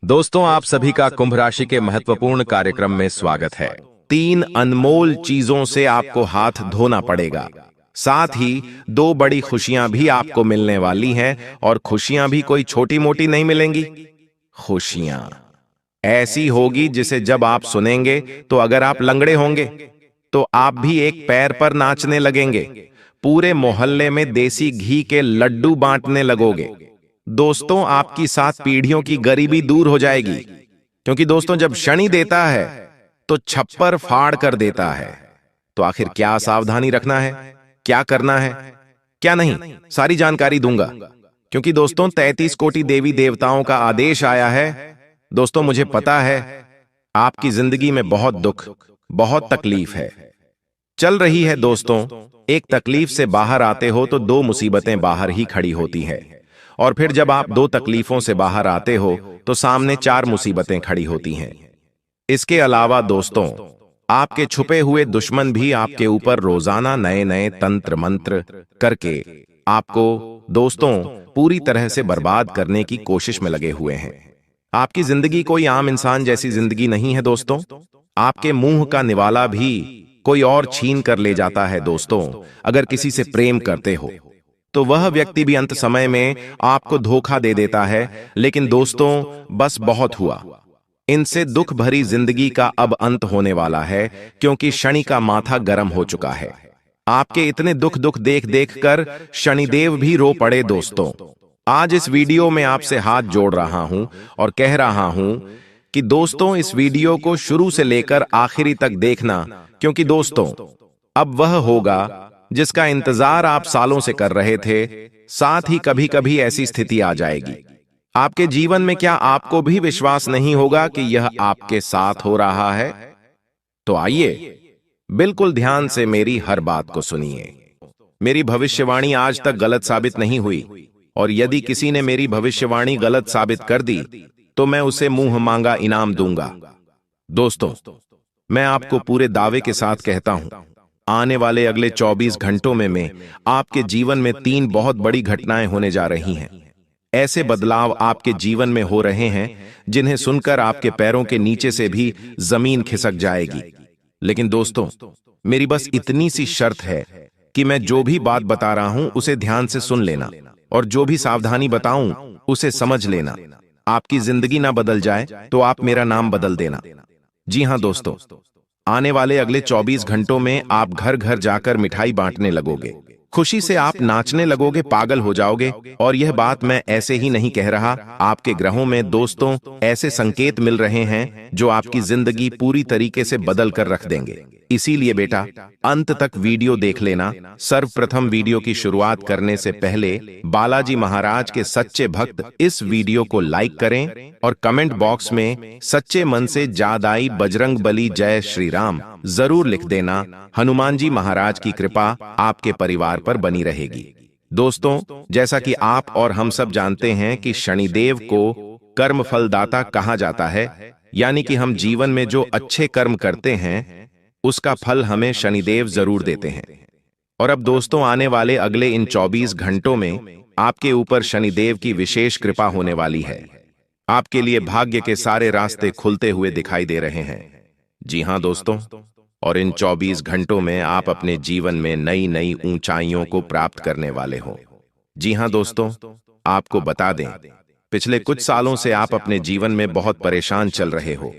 दोस्तों, आप सभी का कुंभ राशि के महत्वपूर्ण कार्यक्रम में स्वागत है। 3 अनमोल चीजों से आपको हाथ धोना पड़ेगा। साथ ही 2 बड़ी खुशियां भी आपको मिलने वाली हैं और खुशियां भी कोई छोटी मोटी नहीं मिलेंगी। खुशियां ऐसी होगी जिसे जब आप सुनेंगे तो अगर आप लंगड़े होंगे तो आप भी एक पैर पर नाचने लगेंगे। पूरे मोहल्ले में देसी घी के लड्डू बांटने लगोगे। दोस्तों, आपकी 7 पीढ़ियों की गरीबी दूर हो जाएगी, क्योंकि दोस्तों जब शनि देता है तो छप्पर फाड़ कर देता है। तो आखिर क्या सावधानी रखना है, क्या करना है, क्या नहीं, सारी जानकारी दूंगा, क्योंकि दोस्तों 33 कोटि देवी देवताओं का आदेश आया है। दोस्तों, मुझे पता है आपकी जिंदगी में बहुत दुख, बहुत तकलीफ है चल रही है। दोस्तों, एक तकलीफ से बाहर आते हो तो 2 मुसीबतें बाहर ही खड़ी होती हैं, और फिर जब आप 2 तकलीफों से बाहर आते हो तो सामने 4 मुसीबतें खड़ी होती हैं। इसके अलावा दोस्तों, आपके छुपे हुए दुश्मन भी आपके ऊपर रोजाना नए नए तंत्र मंत्र करके आपको दोस्तों पूरी तरह से बर्बाद करने की कोशिश में लगे हुए हैं। आपकी जिंदगी कोई आम इंसान जैसी जिंदगी नहीं है दोस्तों। आपके मुंह का निवाला भी कोई और छीन कर ले जाता है। दोस्तों, अगर किसी से प्रेम करते हो तो वह व्यक्ति भी अंत समय में आपको धोखा दे देता है। लेकिन दोस्तों, बस बहुत हुआ। इनसे दुख भरी जिंदगी का अब अंत होने वाला है, क्योंकि शनि का माथा गर्म हो चुका है। आपके इतने दुख देख देख कर शनिदेव भी रो पड़े। दोस्तों, आज इस वीडियो में आपसे हाथ जोड़ रहा हूं और कह रहा हूं कि दोस्तों इस वीडियो को शुरू से लेकर आखिरी तक देखना, क्योंकि दोस्तों अब वह होगा जिसका इंतजार आप सालों से कर रहे थे। साथ ही कभी कभी ऐसी स्थिति आ जाएगी आपके जीवन में, क्या आपको भी विश्वास नहीं होगा कि यह आपके साथ हो रहा है? तो आइए बिल्कुल ध्यान से मेरी हर बात को सुनिए। मेरी भविष्यवाणी आज तक गलत साबित नहीं हुई, और यदि किसी ने मेरी भविष्यवाणी गलत साबित कर दी तो मैं उसे मुंह मांगा इनाम दूंगा। दोस्तों, मैं आपको पूरे दावे के साथ कहता हूं, आने वाले अगले 24 घंटों में आपके जीवन में 3 बहुत बड़ी घटनाएं होने जा रही हैं। ऐसे बदलाव आपके जीवन में हो रहे हैं जिन्हें सुनकर आपके पैरों के नीचे से भी जमीन खिसक जाएगी। लेकिन दोस्तों, मेरी बस इतनी सी शर्त है कि मैं जो भी बात बता रहा हूं उसे ध्यान से सुन लेना, और जो भी सावधानी बताऊं उसे समझ लेना। आपकी जिंदगी ना बदल जाए तो आप मेरा नाम बदल देना। जी हां दोस्तों, आने वाले अगले 24 घंटों में आप घर घर जाकर मिठाई बांटने लगोगे। खुशी से आप नाचने लगोगे, पागल हो जाओगे। और यह बात मैं ऐसे ही नहीं कह रहा, आपके ग्रहों में दोस्तों ऐसे संकेत मिल रहे हैं जो आपकी जिंदगी पूरी तरीके से बदल कर रख देंगे। इसीलिए बेटा, अंत तक वीडियो देख लेना। सर्वप्रथम वीडियो की शुरुआत करने से पहले बालाजी महाराज के सच्चे भक्त इस वीडियो को लाइक करें और कमेंट बॉक्स में सच्चे मन से जादाई बजरंग बली जय श्री राम जरूर लिख देना। हनुमान जी महाराज की कृपा आपके परिवार पर बनी रहेगी। दोस्तों, जैसा कि आप और हम सब जानते हैं कि शनिदेव को कर्म फलदाता कहा जाता है, यानी कि हम जीवन में जो अच्छे कर्म करते हैं उसका फल हमें शनिदेव जरूर देते हैं। और अब दोस्तों, आने वाले अगले इन 24 घंटों में आपके ऊपर शनिदेव की विशेष कृपा होने वाली है। आपके लिए भाग्य के सारे रास्ते खुलते हुए दिखाई दे रहे हैं। जी हां दोस्तों, और इन 24 घंटों में आप अपने जीवन में नई नई ऊंचाइयों को प्राप्त करने वाले हो। जी हां दोस्तों, आपको बता दें, पिछले कुछ सालों से आप अपने जीवन में बहुत परेशान चल रहे हो,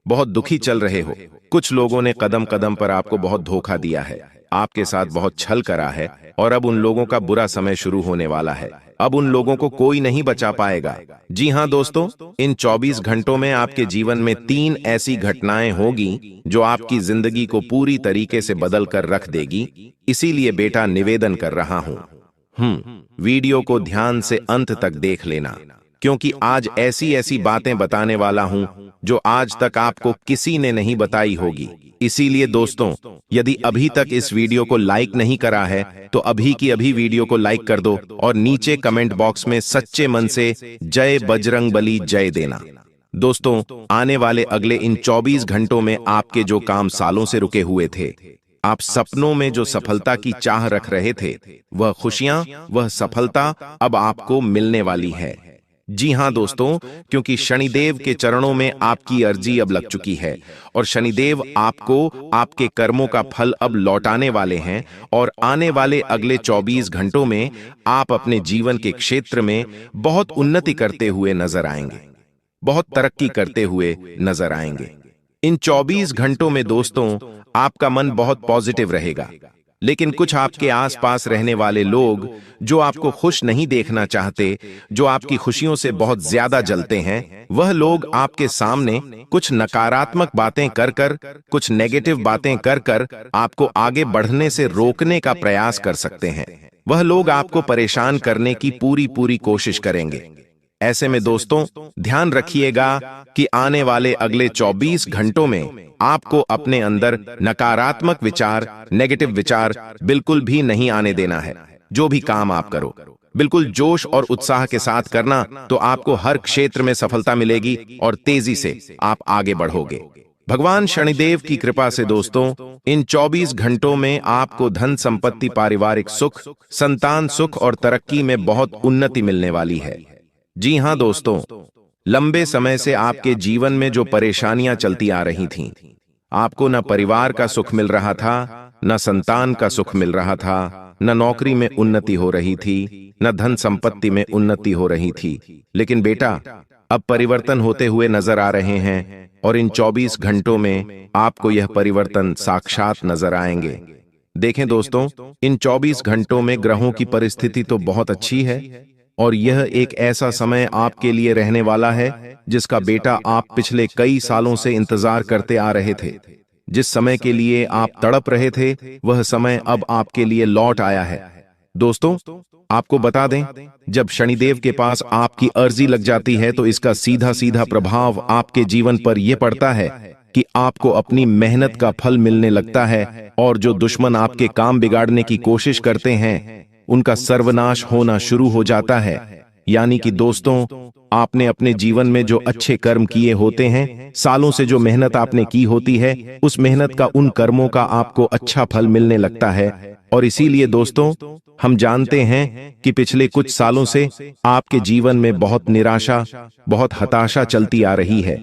बहुत दुखी चल रहे हो। कुछ लोगों ने कदम कदम पर आपको बहुत धोखा दिया है, आपके साथ बहुत छल करा है, और अब उन लोगों का बुरा समय शुरू होने वाला है। अब उन लोगों को कोई नहीं बचा पाएगा। जी हां दोस्तों, इन 24 घंटों में आपके जीवन में 3 ऐसी घटनाएं होगी जो आपकी जिंदगी को पूरी तरीके से बदल कर रख देगी। इसीलिए बेटा, निवेदन कर रहा हूं, वीडियो को ध्यान से अंत तक देख लेना, क्योंकि आज ऐसी ऐसी बातें बताने वाला हूं जो आज तक आपको किसी ने नहीं बताई होगी। इसीलिए दोस्तों, यदि अभी तक इस वीडियो को लाइक नहीं करा है तो अभी की अभी वीडियो को लाइक कर दो, और नीचे कमेंट बॉक्स में सच्चे मन से जय बजरंग बली जय देना। दोस्तों, आने वाले अगले इन 24 घंटों में आपके जो काम सालों से रुके हुए थे, आप सपनों में जो सफलता की चाह रख रहे थे, वह खुशियां, वह सफलता अब आपको मिलने वाली है। जी हां दोस्तों, क्योंकि शनिदेव के चरणों में आपकी अर्जी अब लग चुकी है और शनिदेव आपको आपके कर्मों का फल अब लौटाने वाले हैं और आने वाले अगले 24 घंटों में आप अपने जीवन के क्षेत्र में बहुत उन्नति करते हुए नजर आएंगे, बहुत तरक्की करते हुए नजर आएंगे। इन 24 घंटों में दोस्तों आपका मन बहुत पॉजिटिव रहेगा, लेकिन कुछ आपके आसपास रहने वाले लोग जो आपको खुश नहीं देखना चाहते, जो आपकी खुशियों से बहुत ज्यादा जलते हैं, वह लोग आपके सामने कुछ नकारात्मक बातें कर कर, कुछ नेगेटिव बातें कर कर आपको आगे बढ़ने से रोकने का प्रयास कर सकते हैं। वह लोग आपको परेशान करने की पूरी कोशिश करेंगे। ऐसे में दोस्तों ध्यान रखिएगा कि आने वाले अगले 24 घंटों में आपको अपने अंदर नकारात्मक विचार, नेगेटिव विचार बिल्कुल भी नहीं आने देना है। जो भी काम आप करो बिल्कुल जोश और उत्साह के साथ करना, तो आपको हर क्षेत्र में सफलता मिलेगी और तेजी से आप आगे बढ़ोगे। भगवान शनिदेव की कृपा से दोस्तों इन 24 घंटों में आपको धन संपत्ति, पारिवारिक सुख, संतान सुख और तरक्की में बहुत उन्नति मिलने वाली है। जी हां दोस्तों, लंबे समय से आपके जीवन में जो परेशानियां चलती आ रही थीं, आपको न परिवार का सुख मिल रहा था, न संतान का सुख मिल रहा था, न नौकरी में उन्नति हो रही थी, न धन संपत्ति में उन्नति हो रही थी, लेकिन बेटा अब परिवर्तन होते हुए नजर आ रहे हैं और इन 24 घंटों में आपको यह परिवर्तन साक्षात नजर आएंगे। देखें दोस्तों, इन 24 घंटों में ग्रहों की परिस्थिति तो बहुत अच्छी है और यह एक ऐसा समय आपके लिए रहने वाला है जिसका बेटा आप पिछले कई सालों से इंतजार करते आ रहे थे। जिस समय के लिए आप तड़प रहे थे, वह समय अब आपके लिए लौट आया है। दोस्तों आपको बता दें, जब शनिदेव के पास आपकी अर्जी लग जाती है तो इसका सीधा सीधा प्रभाव आपके जीवन पर यह पड़ता है कि आपको अपनी मेहनत का फल मिलने लगता है और जो दुश्मन आपके काम बिगाड़ने की कोशिश करते हैं उनका सर्वनाश होना शुरू हो जाता है। यानी कि दोस्तों आपने अपने जीवन में जो अच्छे कर्म किए होते हैं, सालों से जो मेहनत आपने की होती है, उस मेहनत का, उन कर्मों का आपको अच्छा फल मिलने लगता है। और इसीलिए दोस्तों हम जानते हैं कि पिछले कुछ सालों से आपके जीवन में बहुत निराशा, बहुत हताशा चलती आ रही है।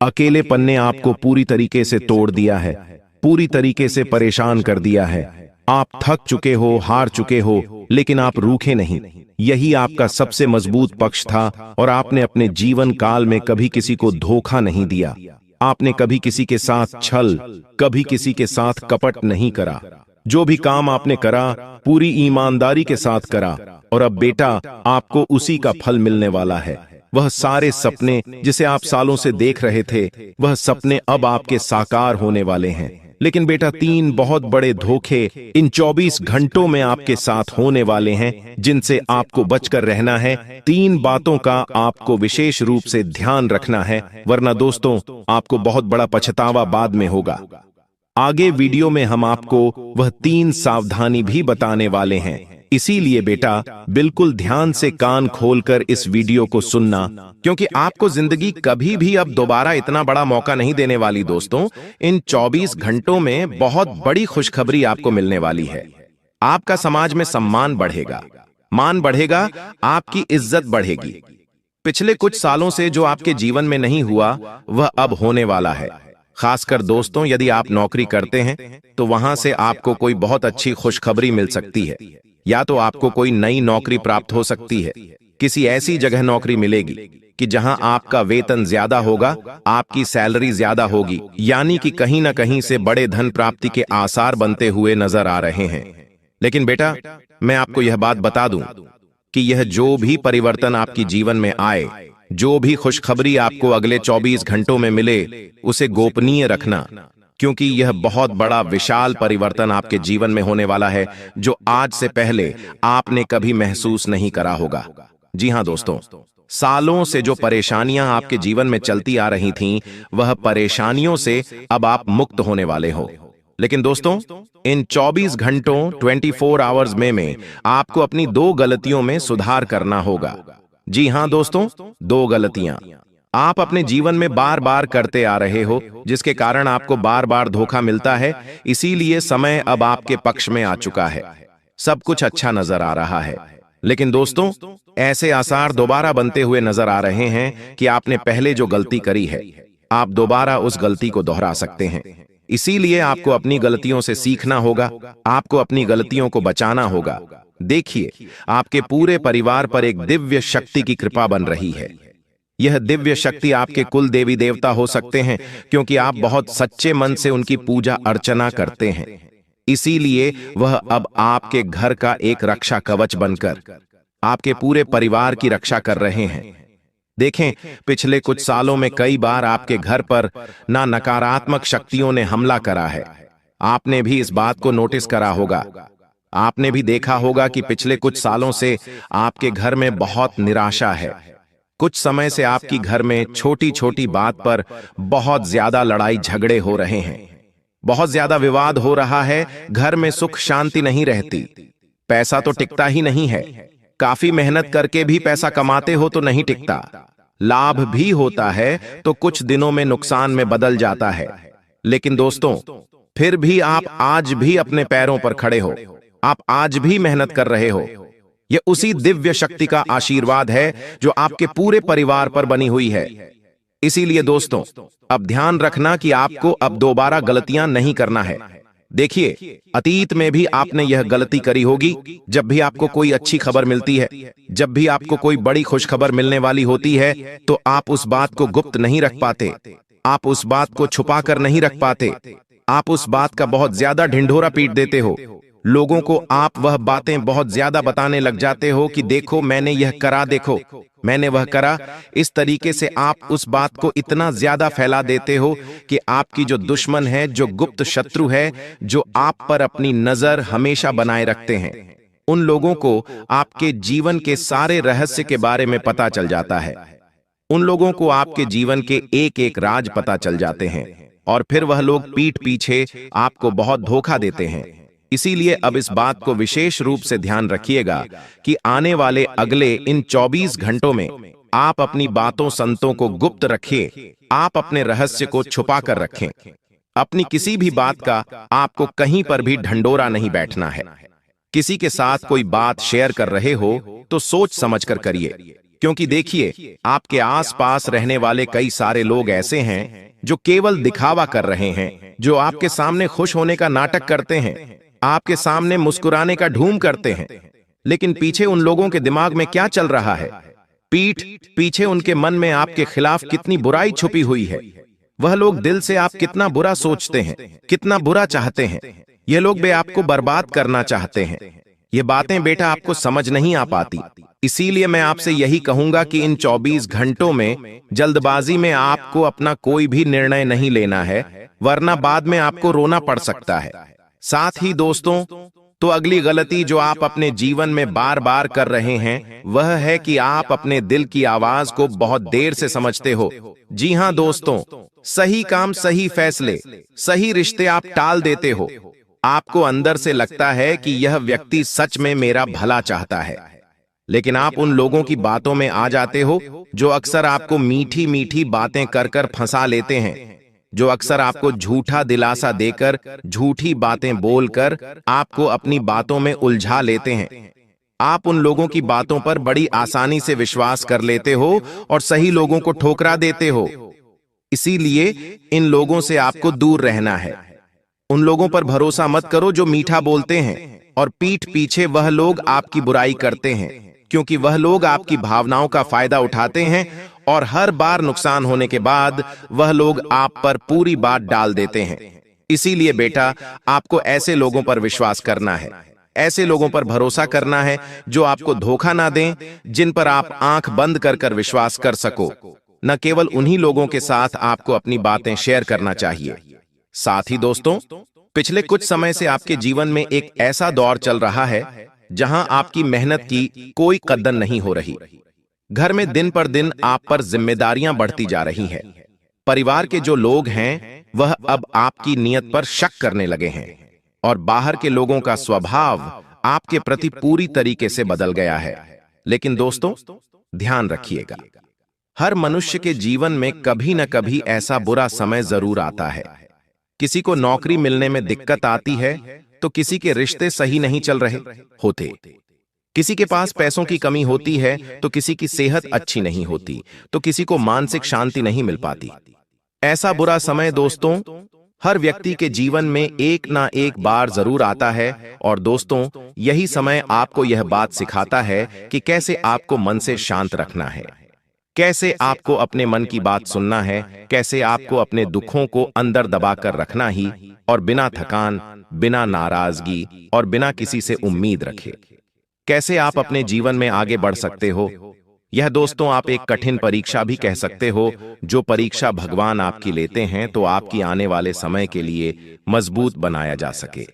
अकेलेपन ने आपको पूरी तरीके से तोड़ दिया है, पूरी तरीके से परेशान कर दिया है। आप थक चुके हो, हार चुके हो, लेकिन आप रूठे नहीं। यही आपका सबसे मजबूत पक्ष था और आपने अपने जीवन काल में कभी किसी को धोखा नहीं दिया। आपने कभी किसी के साथ छल, कभी किसी के साथ कपट नहीं करा। जो भी काम आपने करा पूरी ईमानदारी के साथ करा और अब बेटा आपको उसी का फल मिलने वाला है। वह सारे सपने जिसे आप सालों से देख रहे थे, वह सपने अब आपके साकार होने वाले हैं। लेकिन बेटा 3 बहुत बड़े धोखे इन 24 घंटों में आपके साथ होने वाले हैं जिनसे आपको बचकर रहना है। 3 बातों का आपको विशेष रूप से ध्यान रखना है, वरना दोस्तों आपको बहुत बड़ा पछतावा बाद में होगा। आगे वीडियो में हम आपको वह 3 सावधानी भी बताने वाले हैं, इसीलिए बेटा बिल्कुल ध्यान से कान खोलकर इस वीडियो को सुनना, क्योंकि आपको जिंदगी कभी भी अब दोबारा इतना बड़ा मौका नहीं देने वाली। दोस्तों इन 24 घंटों में बहुत बड़ी खुशखबरी आपको मिलने वाली है। आपका समाज में सम्मान बढ़ेगा, मान बढ़ेगा, आपकी इज्जत बढ़ेगी। पिछले कुछ सालों से जो आपके जीवन में नहीं हुआ वह अब होने वाला है। खासकर दोस्तों यदि आप नौकरी करते हैं तो वहां से आपको कोई बहुत अच्छी खुशखबरी मिल सकती है। या तो आपको कोई नई नौकरी प्राप्त हो सकती है, किसी ऐसी जगह नौकरी मिलेगी कि जहां आपका वेतन ज्यादा होगा, आपकी सैलरी ज्यादा होगी, यानी कि कहीं ना कहीं से बड़े धन प्राप्ति के आसार बनते हुए नजर आ रहे हैं। लेकिन बेटा मैं आपको यह बात बता दूं कि यह जो भी परिवर्तन आपकी जीवन में आए, जो भी खुशखबरी आपको अगले 24 घंटों में मिले, उसे गोपनीय रखना, क्योंकि यह बहुत बड़ा विशाल परिवर्तन आपके जीवन में होने वाला है जो आज से पहले आपने कभी महसूस नहीं करा होगा। जी हां दोस्तों, सालों से जो परेशानियां आपके जीवन में चलती आ रही थीं, वह परेशानियों से अब आप मुक्त होने वाले हो। लेकिन दोस्तों इन 24 घंटों 24 आवर्स में आपको अपनी 2 गलतियों में सुधार करना होगा। जी हां दोस्तों, 2 गलतियां आप अपने जीवन में बार बार करते आ रहे हो, जिसके कारण आपको बार बार धोखा मिलता है। इसीलिए समय अब आपके पक्ष में आ चुका है, सब कुछ अच्छा नजर आ रहा है। लेकिन दोस्तों, ऐसे आसार दोबारा बनते हुए नजर आ रहे हैं कि आपने पहले जो गलती करी है, आप दोबारा उस गलती को दोहरा सकते हैं। इसीलिए आपको अपनी गलतियों से सीखना होगा, आपको अपनी गलतियों को बचाना होगा। देखिए, आपके पूरे परिवार पर एक दिव्य शक्ति की कृपा बन रही है। यह दिव्य शक्ति आपके कुल देवी देवता हो सकते हैं, क्योंकि आप बहुत सच्चे मन से उनकी पूजा अर्चना करते हैं। इसीलिए वह अब आपके घर का एक रक्षा कवच बनकर आपके पूरे परिवार की रक्षा कर रहे हैं। देखें, पिछले कुछ सालों में कई बार आपके घर पर ना नकारात्मक शक्तियों ने हमला करा है। आपने भी इस बात को नोटिस करा होगा। आपने भी देखा होगा कि पिछले कुछ सालों से आपके घर में बहुत निराशा है। कुछ समय से आपकी घर में छोटी छोटी बात पर बहुत ज्यादा लड़ाई झगड़े हो रहे हैं, बहुत ज्यादा विवाद हो रहा है। घर में सुख शांति नहीं रहती, पैसा तो टिकता ही नहीं है। काफी मेहनत करके भी पैसा कमाते हो तो नहीं टिकता, लाभ भी होता है तो कुछ दिनों में नुकसान में बदल जाता है। लेकिन दोस्तों, फिर भी आप आज भी अपने पैरों पर खड़े हो, आप आज भी मेहनत कर रहे हो। यह उसी दिव्य शक्ति का आशीर्वाद है जो आपके पूरे परिवार पर बनी हुई है। इसीलिए दोस्तों, अब ध्यान रखना कि आपको अब दोबारा गलतियां नहीं करना है। देखिए, अतीत में भी आपने यह गलती करी होगी। जब भी आपको कोई अच्छी खबर मिलती है, जब भी आपको कोई बड़ी खुशखबर मिलने वाली होती है, तो आप उस बात को गुप्त नहीं रख पाते, आप उस बात को छुपा कर नहीं रख पाते, आप उस बात का बहुत ज्यादा ढिंढोरा पीट देते हो। लोगों को आप वह बातें बहुत ज्यादा बताने लग जाते हो कि देखो मैंने यह करा, देखो मैंने वह करा। इस तरीके से आप उस बात को इतना ज्यादा फैला देते हो कि आपकी जो दुश्मन है, जो गुप्त शत्रु है, जो आप पर अपनी नजर हमेशा बनाए रखते हैं, उन लोगों को आपके जीवन के सारे रहस्य के बारे में पता चल जाता है। उन लोगों को आपके जीवन के एक एक राज पता चल जाते हैं और फिर वह लोग पीठ पीछे आपको बहुत धोखा देते हैं। इसीलिए अब इस बात को विशेष रूप से ध्यान रखिएगा कि आने वाले अगले इन 24 घंटों में आप अपनी बातों संतों को गुप्त रखिए, आप अपने रहस्य को छुपा कर रखें। अपनी किसी भी बात का आपको कहीं पर भी ढंढोरा नहीं बैठना है। किसी के साथ कोई बात शेयर कर रहे हो तो सोच समझ कर करिए, क्योंकि देखिए, आपके आसपास रहने वाले कई सारे लोग ऐसे हैं जो केवल दिखावा कर रहे हैं, जो आपके सामने खुश होने का नाटक करते हैं, आपके सामने मुस्कुराने का ढूंढ करते हैं, लेकिन पीछे उन लोगों के दिमाग में क्या चल रहा है, पीठ पीछे उनके मन में आपके खिलाफ कितनी बुराई छुपी हुई है। वह लोग दिल से आप कितना बुरा सोचते हैं, कितना बुरा चाहते हैं। ये लोग भी आपको बर्बाद करना चाहते हैं। ये बातें बेटा आपको समझ नहीं आ पाती। इसीलिए मैं आपसे यही कहूंगा कि इन 24 घंटों में जल्दबाजी में आपको अपना कोई भी निर्णय नहीं लेना है, वरना बाद में आपको रोना पड़ सकता है। साथ ही दोस्तों, तो अगली गलती जो आप अपने जीवन में बार बार कर रहे हैं वह है कि आप अपने दिल की आवाज को बहुत देर से समझते हो। जी हां दोस्तों, सही काम, सही फैसले, सही रिश्ते आप टाल देते हो। आपको अंदर से लगता है कि यह व्यक्ति सच में मेरा भला चाहता है, लेकिन आप उन लोगों की बातों में आ जाते हो जो अक्सर आपको मीठी मीठी बातें कर कर फंसा लेते हैं, जो अक्सर आपको झूठा दिलासा देकर, झूठी बातें बोलकर आपको अपनी बातों में उलझा लेते हैं। आप उन लोगों की बातों पर बड़ी आसानी से विश्वास कर लेते हो और सही लोगों को ठुकरा देते हो। इसीलिए इन लोगों से आपको दूर रहना है। उन लोगों पर भरोसा मत करो जो मीठा बोलते हैं और पीठ पीछे वह लोग आपकी बुराई करते हैं, क्योंकि वह लोग आपकी भावनाओं का फायदा उठाते हैं और हर बार नुकसान होने के बाद वह लोग आप पर पूरी बात डाल देते हैं। इसीलिए बेटा, आपको ऐसे लोगों पर विश्वास करना है, ऐसे लोगों पर भरोसा करना है जो आपको धोखा ना दें, जिन पर आप आंख बंद कर कर विश्वास कर सको। न केवल उन्हीं लोगों के साथ आपको अपनी बातें शेयर करना चाहिए। साथ ही दोस्तों, पिछले कुछ समय से आपके जीवन में एक ऐसा दौर चल रहा है जहां आपकी मेहनत की कोई कद्र नहीं हो रही। घर में दिन पर दिन आप पर जिम्मेदारियां बढ़ती जा रही हैं। परिवार के जो लोग हैं वह अब आपकी नीयत पर शक करने लगे हैं और बाहर के लोगों का स्वभाव आपके प्रति पूरी तरीके से बदल गया है। लेकिन दोस्तों, ध्यान रखिएगा, हर मनुष्य के जीवन में कभी न कभी ऐसा बुरा समय जरूर आता है। किसी को नौकरी मिलने में दिक्कत आती है तो किसी के रिश्ते सही नहीं चल रहे होते, किसी के पास पैसों की कमी होती है तो किसी की सेहत अच्छी नहीं होती, तो किसी को मानसिक शांति नहीं मिल पाती। ऐसा बुरा समय दोस्तों हर व्यक्ति के जीवन में एक ना एक बार जरूर आता है, और दोस्तों यही समय आपको यह बात सिखाता है कि कैसे आपको मन से शांत रखना है, कैसे आपको अपने मन की बात सुनना है, कैसे आपको अपने दुखों को अंदर दबाकर रखना ही, और बिना थकान, बिना नाराजगी और बिना किसी से उम्मीद रखे कैसे आप अपने जीवन में आगे बढ़ सकते हो। यह दोस्तों आप एक कठिन परीक्षा भी कह सकते हो, जो परीक्षा भगवान आपकी लेते हैं तो आपकी आने वाले समय के लिए मजबूत बनाया जा सके।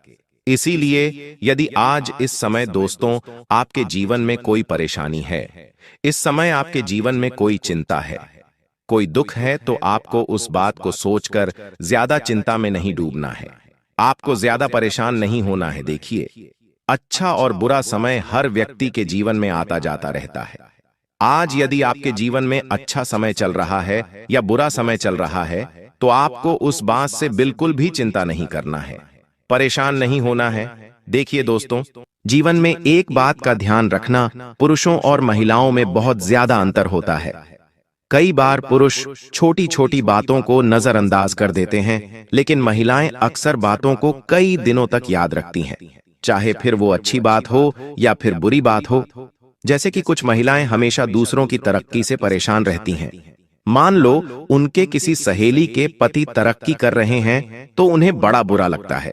इसीलिए यदि आज इस समय दोस्तों आपके जीवन में कोई परेशानी है, इस समय आपके जीवन में कोई चिंता है, कोई दुख है, तो आपको उस बात को सोचकर ज्यादा चिंता में नहीं डूबना है, आपको ज्यादा परेशान नहीं होना है। देखिए, अच्छा और बुरा समय हर व्यक्ति के जीवन में आता जाता रहता है। आज यदि आपके जीवन में अच्छा समय चल रहा है या बुरा समय चल रहा है, तो आपको उस बात से बिल्कुल भी चिंता नहीं करना है, परेशान नहीं होना है। देखिए दोस्तों, जीवन में एक बात का ध्यान रखना, पुरुषों और महिलाओं में बहुत ज्यादा अंतर होता है। कई बार पुरुष छोटी छोटी बातों को नजरअंदाज कर देते हैं, लेकिन महिलाएं अक्सर बातों को कई दिनों तक याद रखती हैं, चाहे फिर वो अच्छी बात हो या फिर बुरी बात हो। जैसे कि कुछ महिलाएं हमेशा दूसरों की तरक्की से परेशान रहती हैं। मान लो उनके किसी सहेली के पति तरक्की कर रहे हैं तो उन्हें बड़ा बुरा लगता है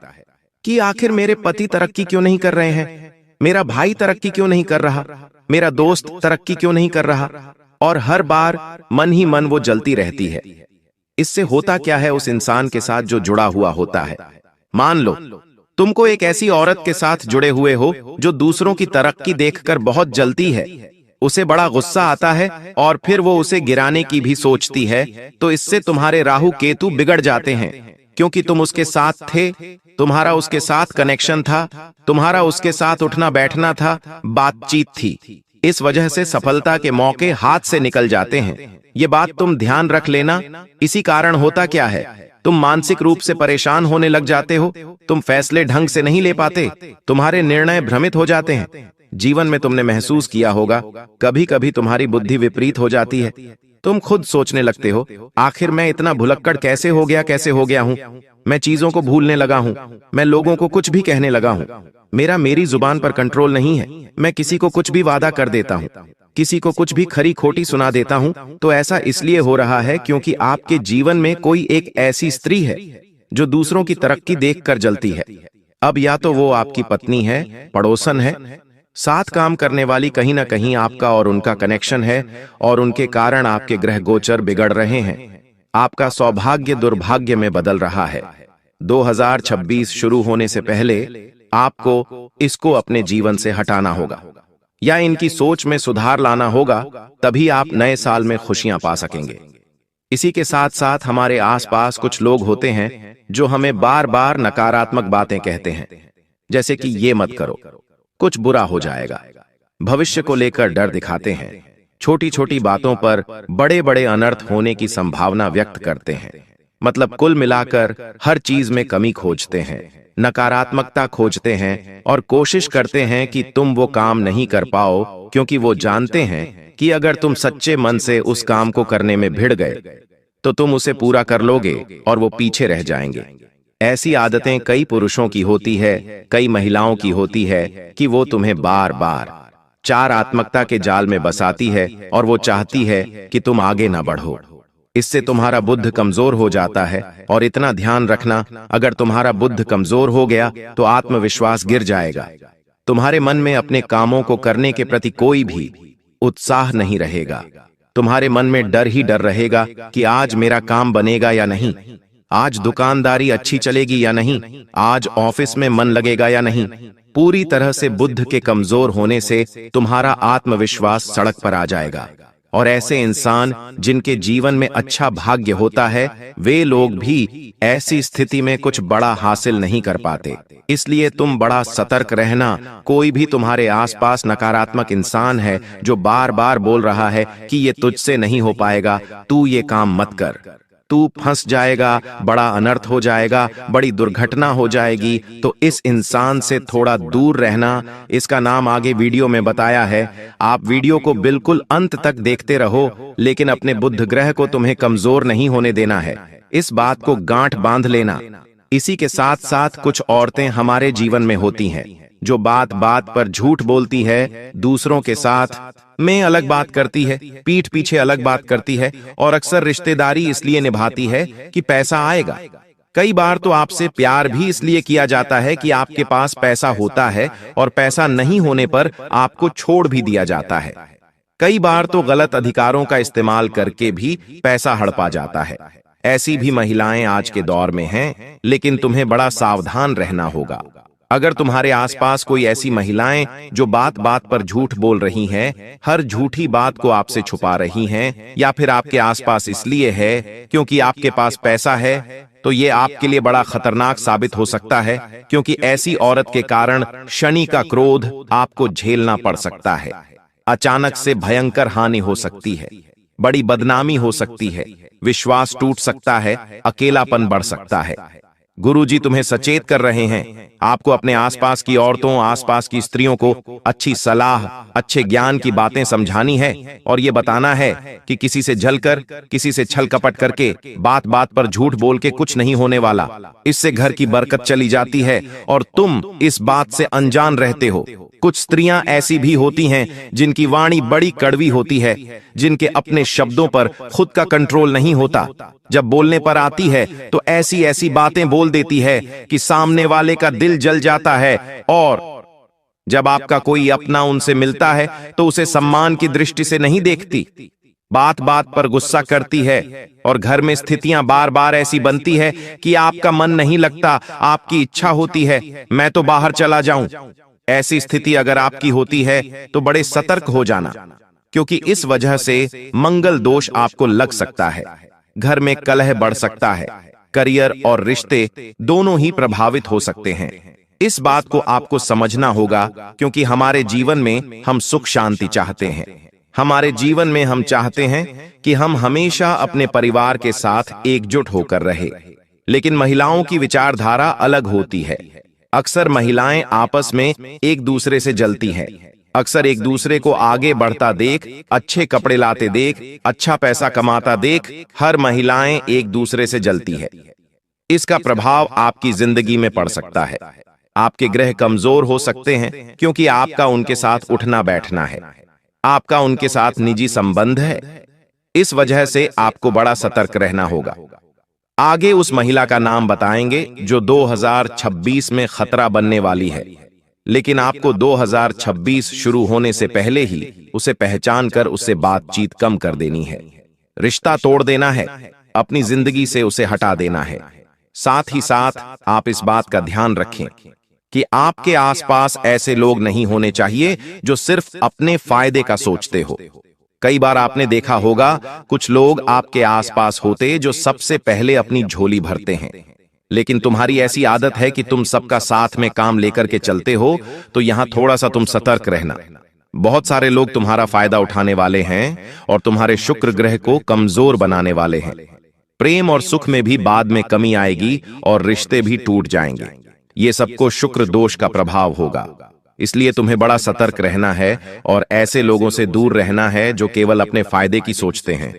कि आखिर मेरे पति तरक्की क्यों नहीं कर रहे हैं, मेरा भाई तरक्की क्यों नहीं कर रहा, मेरा दोस्त तरक्की क्यों नहीं कर रहा, और हर बार मन ही मन वो जलती रहती है। इससे होता क्या है उस इंसान के साथ जो जुड़ा हुआ होता है। मान लो तुमको एक ऐसी औरत के साथ जुड़े हुए हो जो दूसरों की तरक्की देखकर बहुत जलती है, उसे बड़ा गुस्सा आता है और फिर वो उसे गिराने की भी सोचती है, तो इससे तुम्हारे राहु केतु बिगड़ जाते हैं, क्योंकि तुम उसके साथ थे, तुम्हारा उसके साथ कनेक्शन था, तुम्हारा उसके साथ उठना बैठना था, बातचीत थी। इस वजह से सफलता के मौके हाथ से निकल जाते हैं। ये बात तुम ध्यान रख लेना। इसी कारण होता क्या है, तुम मानसिक रूप से परेशान होने लग जाते हो, तुम फैसले ढंग से नहीं ले पाते, तुम्हारे निर्णय भ्रमित हो जाते हैं। जीवन में तुमने महसूस किया होगा, कभी कभी तुम्हारी बुद्धि विपरीत हो जाती है, तुम खुद सोचने लगते हो, आखिर मैं इतना भुलक्कड़ कैसे हो गया हूँ, मैं चीजों को भूलने लगा हूँ, मैं लोगों को कुछ भी कहने लगा हूँ, मेरी जुबान पर कंट्रोल नहीं है, मैं किसी को कुछ भी वादा कर देता हूँ, किसी को कुछ भी खरी खोटी सुना देता हूँ। तो ऐसा इसलिए हो रहा है क्योंकि आपके जीवन में कोई एक ऐसी स्त्री है जो दूसरों की तरक्की देखकर जलती है। अब या तो वो आपकी पत्नी है, पड़ोसन है, साथ काम करने वाली, कहीं ना कहीं आपका और उनका कनेक्शन है और उनके कारण आपके ग्रह गोचर बिगड़ रहे हैं, आपका सौभाग्य दुर्भाग्य में बदल रहा है। 2026 शुरू होने से पहले आपको इसको अपने जीवन से हटाना होगा या इनकी सोच में सुधार लाना होगा, तभी आप नए साल में खुशियां पा सकेंगे। इसी के साथ साथ हमारे आसपास कुछ लोग होते हैं जो हमें बार बार नकारात्मक बातें कहते हैं, जैसे कि ये मत करो, कुछ बुरा हो जाएगा, भविष्य को लेकर डर दिखाते हैं, छोटी छोटी बातों पर बड़े बड़े अनर्थ होने की संभावना व्यक्त करते हैं। मतलब कुल मिलाकर हर चीज में कमी खोजते हैं, नकारात्मकता खोजते हैं और कोशिश करते हैं कि तुम वो काम नहीं कर पाओ, क्योंकि वो जानते हैं कि अगर तुम सच्चे मन से उस काम को करने में भिड़ गए तो तुम उसे पूरा कर लोगे और वो पीछे रह जाएंगे। ऐसी आदतें कई पुरुषों की होती है, कई महिलाओं की होती है कि वो तुम्हें बार बार चार आत्मकता के जाल में बसाती है और वो चाहती है कि तुम आगे ना बढ़ो। इससे तुम्हारा बुद्ध कमजोर हो जाता है, और इतना ध्यान रखना, अगर तुम्हारा बुद्ध कमजोर हो गया तो आत्मविश्वास गिर जाएगा, तुम्हारे मन में अपने कामों को करने के प्रति कोई भी उत्साह नहीं रहेगा, तुम्हारे मन में डर ही डर रहेगा कि आज मेरा काम बनेगा या नहीं, आज दुकानदारी अच्छी चलेगी या नहीं, आज ऑफिस में मन लगेगा या नहीं। पूरी तरह से बुद्ध के कमजोर होने से तुम्हारा आत्मविश्वास सड़क पर आ जाएगा, और ऐसे इंसान जिनके जीवन में अच्छा भाग्य होता है, वे लोग भी ऐसी स्थिति में कुछ बड़ा हासिल नहीं कर पाते। इसलिए तुम बड़ा सतर्क रहना। कोई भी तुम्हारे आसपास नकारात्मक इंसान है जो बार बार बोल रहा है कि ये तुझसे नहीं हो पाएगा, तू ये काम मत कर, तू फंस जाएगा, बड़ा अनर्थ हो जाएगा, बड़ी दुर्घटना हो जाएगी, तो इस इंसान से थोड़ा दूर रहना। इसका नाम आगे वीडियो में बताया है। आप वीडियो को बिल्कुल अंत तक देखते रहो, लेकिन अपने बुध ग्रह को तुम्हें कमजोर नहीं होने देना है। इस बात को गांठ बांध लेना। इसी के साथ साथ कुछ औरतें हमारे जीवन में होती हैं जो बात बात पर झूठ बोलती है, दूसरों के साथ में अलग बात करती है, पीठ पीछे अलग बात करती है, और अक्सर रिश्तेदारी इसलिए निभाती है कि पैसा आएगा। कई बार तो आपसे प्यार भी इसलिए किया जाता है कि आपके पास पैसा होता है, और पैसा नहीं होने पर आपको छोड़ भी दिया जाता है। कई बार तो गलत अधिकारों का इस्तेमाल करके भी पैसा हड़पा जाता है। ऐसी भी महिलाएं आज के दौर में हैं, लेकिन तुम्हें बड़ा सावधान रहना होगा। अगर तुम्हारे आसपास कोई ऐसी महिलाएं जो बात बात पर झूठ बोल रही हैं, हर झूठी बात को आपसे छुपा रही हैं, या फिर आपके आसपास इसलिए है क्योंकि आपके पास पैसा है, तो ये आपके लिए बड़ा खतरनाक साबित हो सकता है, क्योंकि ऐसी औरत के कारण शनि का क्रोध आपको झेलना पड़ सकता है। अचानक से भयंकर हानि हो सकती है, बड़ी बदनामी हो सकती है, विश्वास टूट सकता है, अकेलापन बढ़ सकता है। गुरुजी तुम्हें सचेत कर रहे हैं। आपको अपने आसपास की औरतों, आसपास की स्त्रियों को अच्छी सलाह, अच्छे ज्ञान की बातें समझानी है, और ये बताना है कि किसी से जलकर, किसी से छल कपट करके, बात बात पर झूठ बोल के कुछ नहीं होने वाला। इससे घर की बरकत चली जाती है और तुम इस बात से अनजान रहते हो। कुछ स्त्रियां ऐसी भी होती हैं जिनकी वाणी बड़ी कड़वी होती है, जिनके अपने शब्दों पर खुद का कंट्रोल नहीं होता। जब बोलने पर आती है तो ऐसी ऐसी बातें बोल देती है कि सामने वाले का दिल जल जाता है, और जब आपका कोई अपना उनसे मिलता है तो उसे सम्मान की दृष्टि से नहीं देखती, बात बात पर गुस्सा करती है, और घर में स्थितियां बार बार ऐसी बनती है कि आपका मन नहीं लगता, आपकी इच्छा होती है मैं तो बाहर चला जाऊं। ऐसी स्थिति अगर आपकी होती है तो बड़े सतर्क हो जाना, क्योंकि इस वजह से मंगल दोष आपको लग सकता है। घर में कलह बढ़ सकता है, करियर और रिश्ते दोनों ही प्रभावित हो सकते हैं। इस बात को आपको समझना होगा, क्योंकि हमारे जीवन में हम सुख शांति चाहते हैं। हमारे जीवन में हम चाहते हैं कि हम हमेशा अपने परिवार के साथ एकजुट होकर रहे, लेकिन महिलाओं की विचारधारा अलग होती है। अक्सर महिलाएं आपस में एक दूसरे से जलती हैं। अक्सर एक दूसरे को आगे बढ़ता देख, अच्छे कपड़े लाते देख, अच्छा पैसा कमाता देख, हर महिलाएं एक दूसरे से जलती है। इसका प्रभाव आपकी जिंदगी में पड़ सकता है। आपके ग्रह कमजोर हो सकते हैं, क्योंकि आपका उनके साथ उठना बैठना है, आपका उनके साथ निजी संबंध है। इस वजह से आपको बड़ा सतर्क रहना होगा। आगे उस महिला का नाम बताएंगे जो 2026 में खतरा बनने वाली है, लेकिन आपको 2026 शुरू होने से पहले ही उसे पहचान कर उससे बातचीत कम कर देनी है, रिश्ता तोड़ देना है, अपनी जिंदगी से उसे हटा देना है। साथ ही साथ आप इस बात का ध्यान रखें कि आपके आसपास ऐसे लोग नहीं होने चाहिए जो सिर्फ अपने फायदे का सोचते हो। कई बार आपने देखा होगा कुछ लोग आपके आसपास होते जो सबसे पहले अपनी झोली भरते हैं, लेकिन तुम्हारी ऐसी आदत है कि तुम सबका साथ में काम लेकर के चलते हो, तो यहां थोड़ा सा तुम सतर्क रहना। बहुत सारे लोग तुम्हारा फायदा उठाने वाले हैं और तुम्हारे शुक्र ग्रह को कमजोर बनाने वाले हैं। प्रेम और सुख में भी बाद में कमी आएगी और रिश्ते भी टूट जाएंगे। ये सबको शुक्र दोष का प्रभाव होगा। इसलिए तुम्हें बड़ा सतर्क रहना है और ऐसे लोगों से दूर रहना है जो केवल अपने फायदे की सोचते हैं।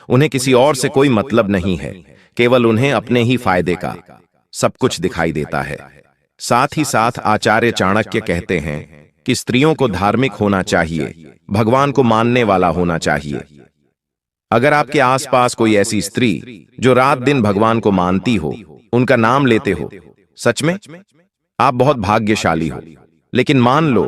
उन्हें किसी और से कोई मतलब नहीं है, केवल उन्हें अपने ही फायदे का सब कुछ दिखाई देता है। साथ ही साथ आचार्य चाणक्य कहते हैं कि स्त्रियों को धार्मिक होना चाहिए, भगवान को मानने वाला होना चाहिए। अगर आपके आसपास कोई ऐसी स्त्री जो रात दिन भगवान को मानती हो, उनका नाम लेते हो, सच में आप बहुत भाग्यशाली हो। लेकिन मान लो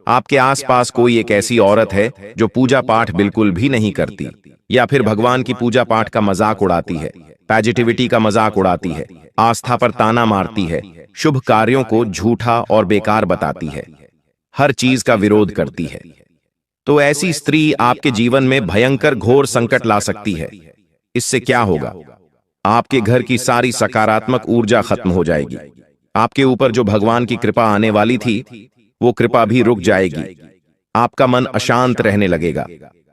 आपके आसपास कोई एक ऐसी औरत है जो पूजा पाठ बिल्कुल भी नहीं करती, या फिर भगवान की पूजा पाठ का मजाक उड़ाती है, पॉजिटिविटी का मजाक उड़ाती है, आस्था पर ताना मारती है, शुभ कार्यों को झूठा और बेकार बताती है, हर चीज का विरोध करती है, तो ऐसी स्त्री आपके जीवन में भयंकर घोर संकट ला सकती है। इससे क्या होगा? आपके घर की सारी सकारात्मक ऊर्जा खत्म हो जाएगी। आपके ऊपर जो भगवान की कृपा आने वाली थी, वो कृपा भी रुक जाएगी। आपका मन अशांत रहने लगेगा,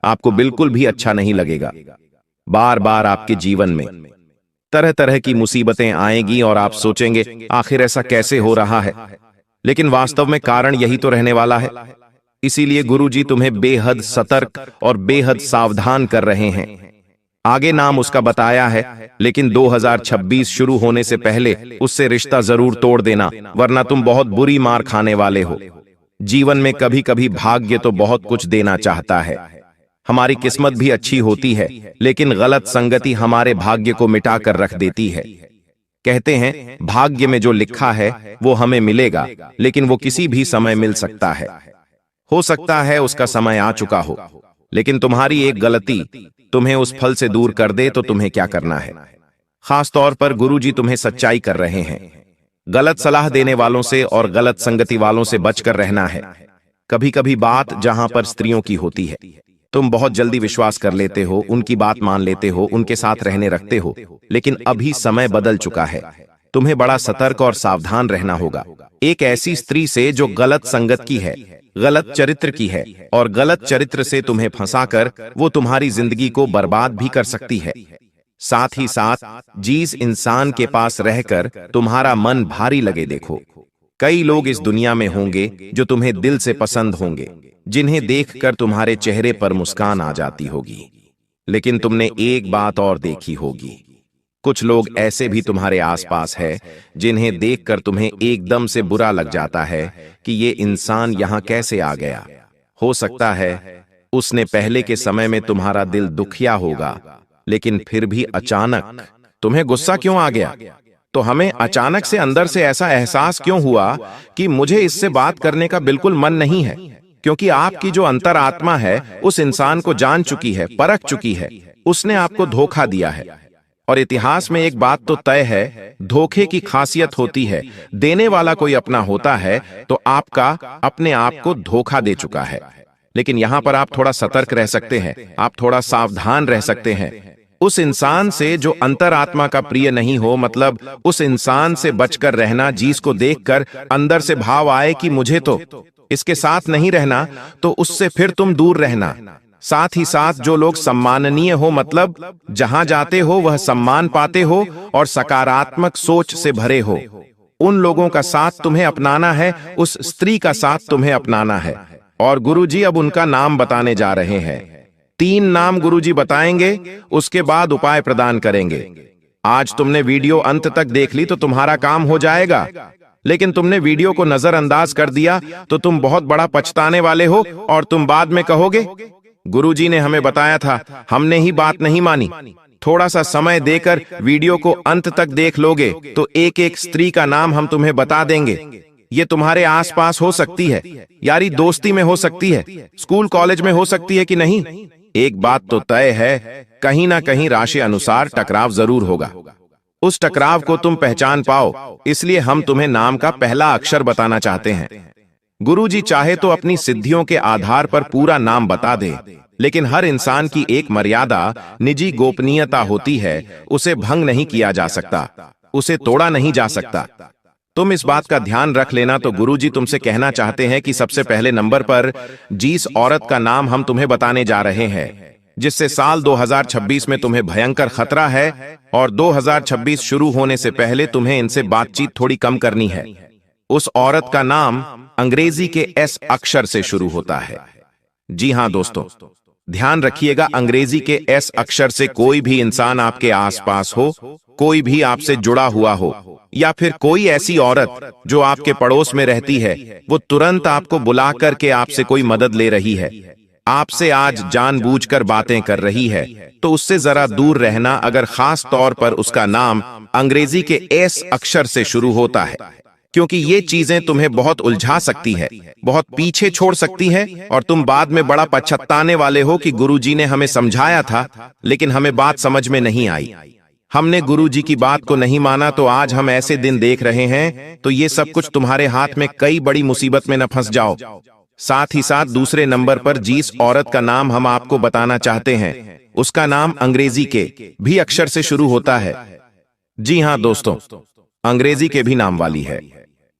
आपको बिल्कुल भी अच्छा नहीं लगेगा। बार बार आपके जीवन में तरह तरह की मुसीबतें आएंगी और आप सोचेंगे आखिर ऐसा कैसे हो रहा है, लेकिन वास्तव में कारण यही तो रहने वाला है। इसीलिए गुरुजी तुम्हें बेहद सतर्क और बेहद सावधान कर रहे हैं। आगे नाम उसका बताया है, लेकिन 2026 शुरू होने से पहले उससे रिश्ता जरूर तोड़ देना, वरना तुम बहुत बुरी मार खाने वाले हो। जीवन में कभी कभी भाग्य तो बहुत कुछ देना चाहता है। हमारी किस्मत भी अच्छी होती है, लेकिन गलत संगति हमारे भाग्य को मिटा कर रख देती है। कहते हैं भाग्य में जो लिखा है वो हमें मिलेगा, लेकिन वो किसी भी समय मिल सकता है। हो सकता है उसका समय आ चुका हो, लेकिन तुम्हारी एक गलती तुम्हें उस फल से दूर कर दे तो तुम्हें क्या करना है। खास तौर पर गुरुजी तुम्हें सच्चाई कर रहे हैं। गलत सलाह देने वालों से और गलत संगति वालों से बचकर रहना है। कभी कभी बात जहां पर स्त्रियों की होती है, तुम बहुत जल्दी विश्वास कर लेते हो, उनकी बात मान लेते हो, उनके साथ रहने रखते हो, लेकिन अभी समय बदल चुका है। तुम्हें बड़ा सतर्क और सावधान रहना होगा। एक ऐसी स्त्री से जो गलत संगत की है, गलत चरित्र की है और गलत चरित्र से तुम्हें फंसाकर वो तुम्हारी जिंदगी को बर्बाद भी कर सकती है। साथ ही साथ जिस इंसान के पास रहकर तुम्हारा मन भारी लगे, देखो कई लोग इस दुनिया में होंगे जो तुम्हें दिल से पसंद होंगे, जिन्हें देखकर तुम्हारे चेहरे पर मुस्कान आ जाती होगी। लेकिन तुमने एक बात और देखी होगी, कुछ लोग ऐसे भी तुम्हारे आसपास है जिन्हें देखकर तुम्हें एकदम से बुरा लग जाता है कि ये इंसान यहां कैसे आ गया। हो सकता है उसने पहले के समय में तुम्हारा दिल दुखिया होगा, लेकिन फिर भी अचानक तुम्हें गुस्सा क्यों आ गया? तो हमें अचानक से अंदर से ऐसा एहसास क्यों हुआ कि मुझे इससे बात करने का बिल्कुल मन नहीं है? क्योंकि आपकी जो अंतरात्मा है उस इंसान को जान चुकी है, परख चुकी है, उसने आपको धोखा दिया है। और इतिहास में एक बात तो तय है, धोखे की खासियत होती है, देने वाला कोई अपना होता है तो आपका अपने आप को धोखा दे चुका है। लेकिन यहां पर आप थोड़ा सतर्क रह सकते हैं, आप थोड़ा सावधान रह सकते हैं। उस इंसान से जो अंतरात्मा का प्रिय नहीं हो, मतलब उस इंसान से बचकर रहना जिसको देखकर अंदर से भाव आए कि मुझे तो इसके साथ नहीं रहना, तो उससे फिर तुम दूर रहना। साथ ही साथ जो लोग सम्माननीय हो, मतलब जहां जाते हो वह सम्मान पाते हो और सकारात्मक सोच से भरे हो, उन लोगों का साथ तुम्हें अपनाना है, उस स्त्री का साथ तुम्हें अपनाना है। और गुरुजी अब उनका नाम बताने जा रहे हैं। 3 नाम गुरुजी बताएंगे, उसके बाद उपाय प्रदान करेंगे। आज तुमने वीडियो अंत तक देख ली तो तुम्हारा काम हो जाएगा, लेकिन तुमने वीडियो को नजरअंदाज कर दिया तो तुम बहुत बड़ा पछताने वाले हो और तुम बाद में कहोगे गुरुजी ने हमें बताया था, हमने ही बात नहीं मानी। थोड़ा सा समय देकर वीडियो को अंत तक देख लोगे तो एक एक स्त्री का नाम हम तुम्हें बता देंगे। ये तुम्हारे आसपास हो सकती है, यारी दोस्ती में हो सकती है, स्कूल कॉलेज में हो सकती है कि नहीं। एक बात तो तय है, कहीं ना कहीं राशि अनुसार टकराव जरूर होगा। उस टकराव को तुम पहचान पाओ, इसलिए हम तुम्हें नाम का पहला अक्षर बताना चाहते हैं। गुरुजी चाहे तो अपनी सिद्धियों के आधार पर पूरा नाम बता दे, लेकिन हर इंसान की एक मर्यादा, निजी गोपनीयता होती है, उसे भंग नहीं किया जा सकता, उसे तोड़ा नहीं जा सकता। तुम इस बात का ध्यान रख लेना। तो गुरुजी तुमसे कहना चाहते हैं कि सबसे पहले नंबर पर जिस औरत का नाम हम तुम्हें बताने जा रहे हैं, जिससे साल 2026 में तुम्हें भयंकर खतरा है और 2026 शुरू होने से पहले तुम्हें इनसे बातचीत थोड़ी कम करनी है, उस औरत का नाम अंग्रेजी के एस अक्षर से शुरू होता है। जी हां दोस्तों, ध्यान रखिएगा, अंग्रेजी के एस अक्षर से कोई भी इंसान आपके आसपास हो, कोई भी आपसे जुड़ा हुआ हो, या फिर कोई ऐसी औरत जो आपके पड़ोस में रहती है, वो तुरंत आपको बुला करके आपसे कोई मदद ले रही है, आपसे आज जानबूझकर बातें कर रही है, तो उससे जरा दूर रहना, अगर खास तौर पर उसका नाम अंग्रेजी के एस अक्षर से शुरू होता है, क्योंकि ये चीजें तुम्हें बहुत उलझा सकती है, बहुत पीछे छोड़ सकती है और तुम बाद में बड़ा पछताने वाले हो कि गुरुजी ने हमें समझाया था लेकिन हमें बात समझ में नहीं आई, हमने गुरुजी की बात को नहीं माना, तो आज हम ऐसे दिन देख रहे हैं। तो ये सब कुछ तुम्हारे हाथ में कई बड़ी मुसीबत में न फंस जाओ। साथ ही साथ दूसरे नंबर पर जिस औरत का नाम हम आपको बताना चाहते हैं, उसका नाम अंग्रेजी के भी अक्षर से शुरू होता है। जी हां दोस्तों, अंग्रेजी के भी नाम वाली है।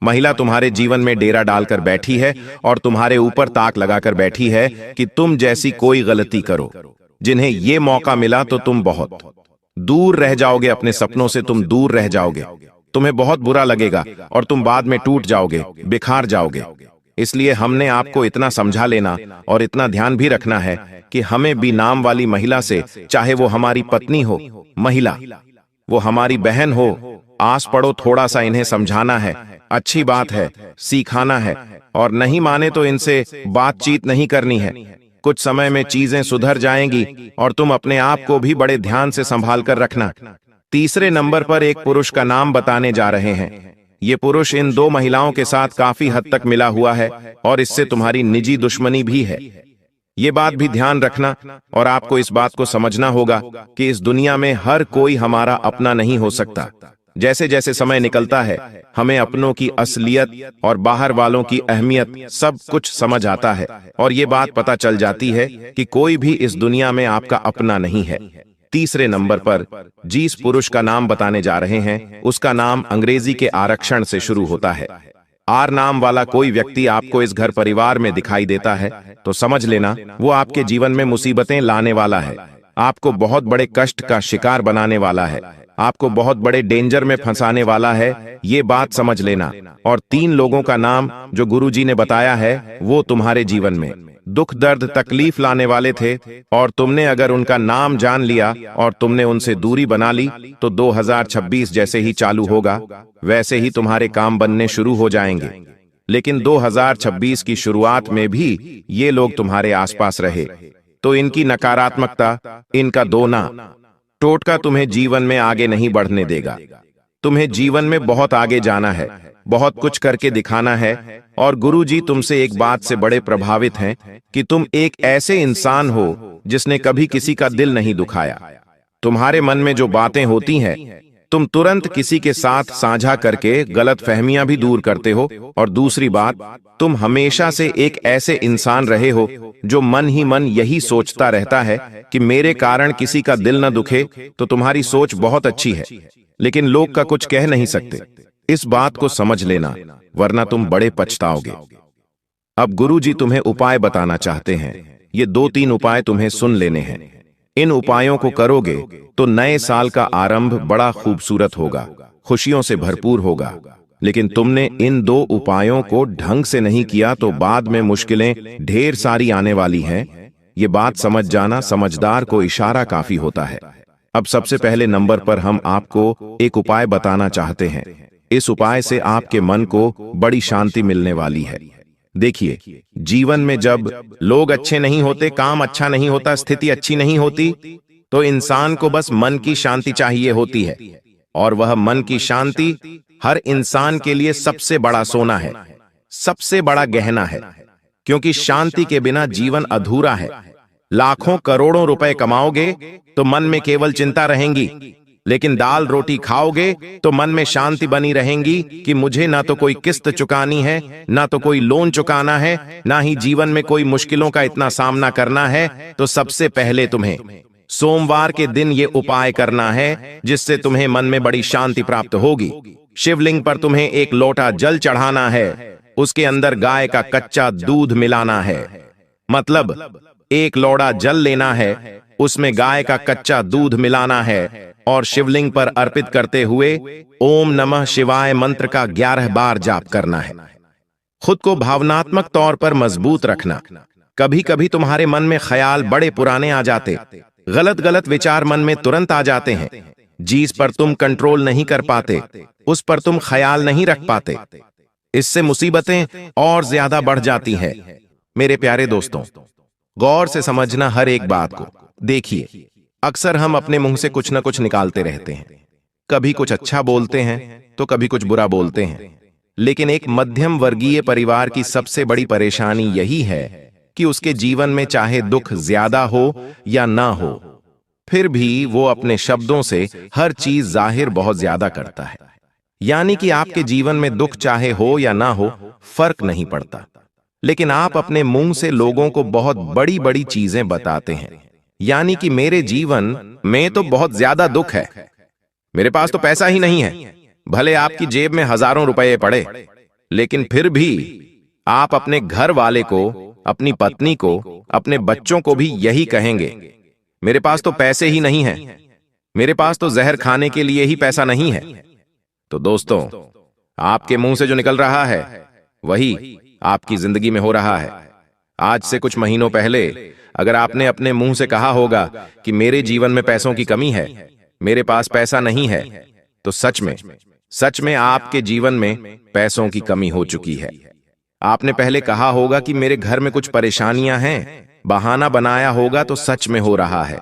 महिला तुम्हारे जीवन में डेरा डालकर बैठी है और तुम्हारे ऊपर ताक लगाकर बैठी है कि तुम जैसी कोई गलती करो। जिन्हें ये मौका मिला तो तुम बहुत दूर रह जाओगे, अपने सपनों से तुम दूर रह जाओगे। तुम्हें बहुत बुरा लगेगा और तुम बाद में टूट जाओगे, बिखार जाओगे। इसलिए हमने आपको इतना समझा लेना और इतना ध्यान भी रखना है कि हमें भी नाम वाली महिला से, चाहे वो हमारी पत्नी हो, महिला, वो हमारी बहन हो, आस पड़ो, थोड़ा सा इन्हें समझाना है, अच्छी बात है, सिखाना है, और नहीं माने तो इनसे बातचीत नहीं करनी है। कुछ समय में चीजें सुधर जाएंगी और तुम अपने आप को भी बड़े ध्यान से संभाल कर रखना। तीसरे नंबर पर एक पुरुष का नाम बताने जा रहे हैं। ये पुरुष इन दो महिलाओं के साथ काफी हद तक मिला हुआ है और इससे तुम्हारी निजी दुश्मनी भी है। ये बात भी ध्यान रखना और आपको इस बात को समझना होगा कि इस दुनिया में हर कोई हमारा अपना नहीं हो सकता। जैसे जैसे समय निकलता है हमें अपनों की असलियत और बाहर वालों की अहमियत सब कुछ समझ आता है और ये बात पता चल जाती है कि कोई भी इस दुनिया में आपका अपना नहीं है। तीसरे नंबर पर जिस पुरुष का नाम बताने जा रहे हैं उसका नाम अंग्रेजी के आरक्षण से शुरू होता है। आर नाम वाला कोई व्यक्ति आपको इस घर परिवार में दिखाई देता है तो समझ लेना वो आपके जीवन में मुसीबतें लाने वाला है, आपको बहुत बड़े कष्ट का शिकार बनाने वाला है, आपको बहुत बड़े डेंजर में फंसाने वाला है, ये बात समझ लेना। और 3 लोगों का नाम जो गुरुजी ने बताया है वो तुम्हारे जीवन में दुख दर्द तकलीफ लाने वाले थे और तुमने अगर उनका नाम जान लिया और तुमने उनसे दूरी बना ली तो 2026 जैसे ही चालू होगा वैसे ही तुम्हारे काम बनने शुरू हो जाएंगे। लेकिन 2026 की शुरुआत में भी ये लोग तुम्हारे आसपास रहे तो इनकी नकारात्मकता, इनका दोना टोटका तुम्हें जीवन में आगे नहीं बढ़ने देगा। तुम्हें जीवन में बहुत आगे जाना है, बहुत कुछ करके दिखाना है और गुरुजी तुमसे एक बात से बड़े प्रभावित हैं कि तुम एक ऐसे इंसान हो जिसने कभी किसी का दिल नहीं दुखाया। तुम्हारे मन में जो बातें होती हैं तुम तुरंत किसी के साथ साझा करके गलत फहमियां भी दूर करते हो। और दूसरी बात, तुम हमेशा से एक ऐसे इंसान रहे हो जो मन ही मन यही सोचता रहता है कि मेरे कारण किसी का दिल न दुखे। तो तुम्हारी सोच बहुत अच्छी है लेकिन लोग का कुछ कह नहीं सकते। इस बात को समझ लेना वरना तुम बड़े पछताओगे। अब गुरुजी तुम्हें उपाय बताना चाहते हैं। ये 2-3 उपाय तुम्हें सुन लेने हैं। इन उपायों को करोगे तो नए साल का आरंभ बड़ा खूबसूरत होगा, खुशियों से भरपूर होगा। लेकिन तुमने इन 2 उपायों को ढंग से नहीं किया तो बाद में मुश्किलें ढेर सारी आने वाली हैं। ये बात समझ जाना, समझदार को इशारा काफी होता है। अब सबसे पहले नंबर पर हम आपको एक उपाय बताना चाहते हैं। इस उपाय से आपके मन को बड़ी शांति मिलने वाली है। देखिए, जीवन में जब लोग अच्छे नहीं होते, काम अच्छा नहीं होता, स्थिति अच्छी नहीं होती तो इंसान को बस मन की शांति चाहिए होती है और वह मन की शांति हर इंसान के लिए सबसे बड़ा सोना है, सबसे बड़ा गहना है। क्योंकि शांति के बिना जीवन अधूरा है। लाखों करोड़ों रुपए कमाओगे तो मन में केवल चिंता रहेंगी, लेकिन दाल रोटी खाओगे तो मन में शांति बनी रहेंगी कि मुझे ना तो कोई किस्त चुकानी है, ना तो कोई लोन चुकाना है, ना ही जीवन में कोई मुश्किलों का इतना सामना करना है। तो सबसे पहले तुम्हें सोमवार के दिन ये उपाय करना है जिससे तुम्हें मन में बड़ी शांति प्राप्त होगी। शिवलिंग पर तुम्हें एक लोटा जल चढ़ाना है, उसके अंदर गाय का कच्चा दूध मिलाना है। मतलब एक लोटा जल लेना है, उसमें गाय का कच्चा दूध मिलाना है और शिवलिंग पर अर्पित करते हुए ओम नमः शिवाय मंत्र का 11 बार जाप करना है। खुद को भावनात्मक तौर पर मजबूत रखना। कभी कभी तुम्हारे मन में ख्याल बड़े पुराने आ जाते, गलत गलत विचार मन में तुरंत आ जाते हैं, जिस पर तुम कंट्रोल नहीं कर पाते, उस पर तुम ख्याल नहीं रख पाते। इससे मुसीबतें और ज्यादा बढ़ जाती हैं। मेरे प्यारे दोस्तों, गौर से समझना हर एक बात को। देखिए, अक्सर हम अपने मुंह से कुछ न कुछ निकालते रहते हैं। कभी कुछ अच्छा बोलते हैं तो कभी कुछ बुरा बोलते हैं। लेकिन एक मध्यम वर्गीय परिवार की सबसे बड़ी परेशानी यही है कि उसके जीवन में चाहे दुख ज्यादा हो या ना हो, फिर भी वो अपने शब्दों से हर चीज जाहिर बहुत ज्यादा करता है। यानी कि आपके जीवन में दुख चाहे हो या ना हो, फर्क नहीं पड़ता, लेकिन आप अपने मुंह से लोगों को बहुत बड़ी बड़ी चीजें बताते हैं। यानी कि मेरे जीवन में तो बहुत ज्यादा दुख है, मेरे पास तो पैसा ही नहीं है। भले आपकी जेब में हजारों रुपए पड़े, लेकिन फिर भी आप अपने घर वाले को, अपनी पत्नी को, अपने बच्चों को भी यही कहेंगे, मेरे पास तो पैसे ही नहीं है, मेरे पास तो जहर खाने के लिए ही पैसा नहीं है। तो दोस्तों, आपके मुंह से जो निकल रहा है वही आपकी जिंदगी में हो रहा है। आज से कुछ महीनों पहले अगर आपने अपने मुंह से कहा होगा कि मेरे जीवन में पैसों की कमी है, मेरे पास पैसा नहीं है, तो सच में आपके जीवन में पैसों की कमी हो चुकी है। आपने पहले कहा होगा कि मेरे घर में कुछ परेशानियां हैं, बहाना बनाया होगा तो सच में हो रहा है।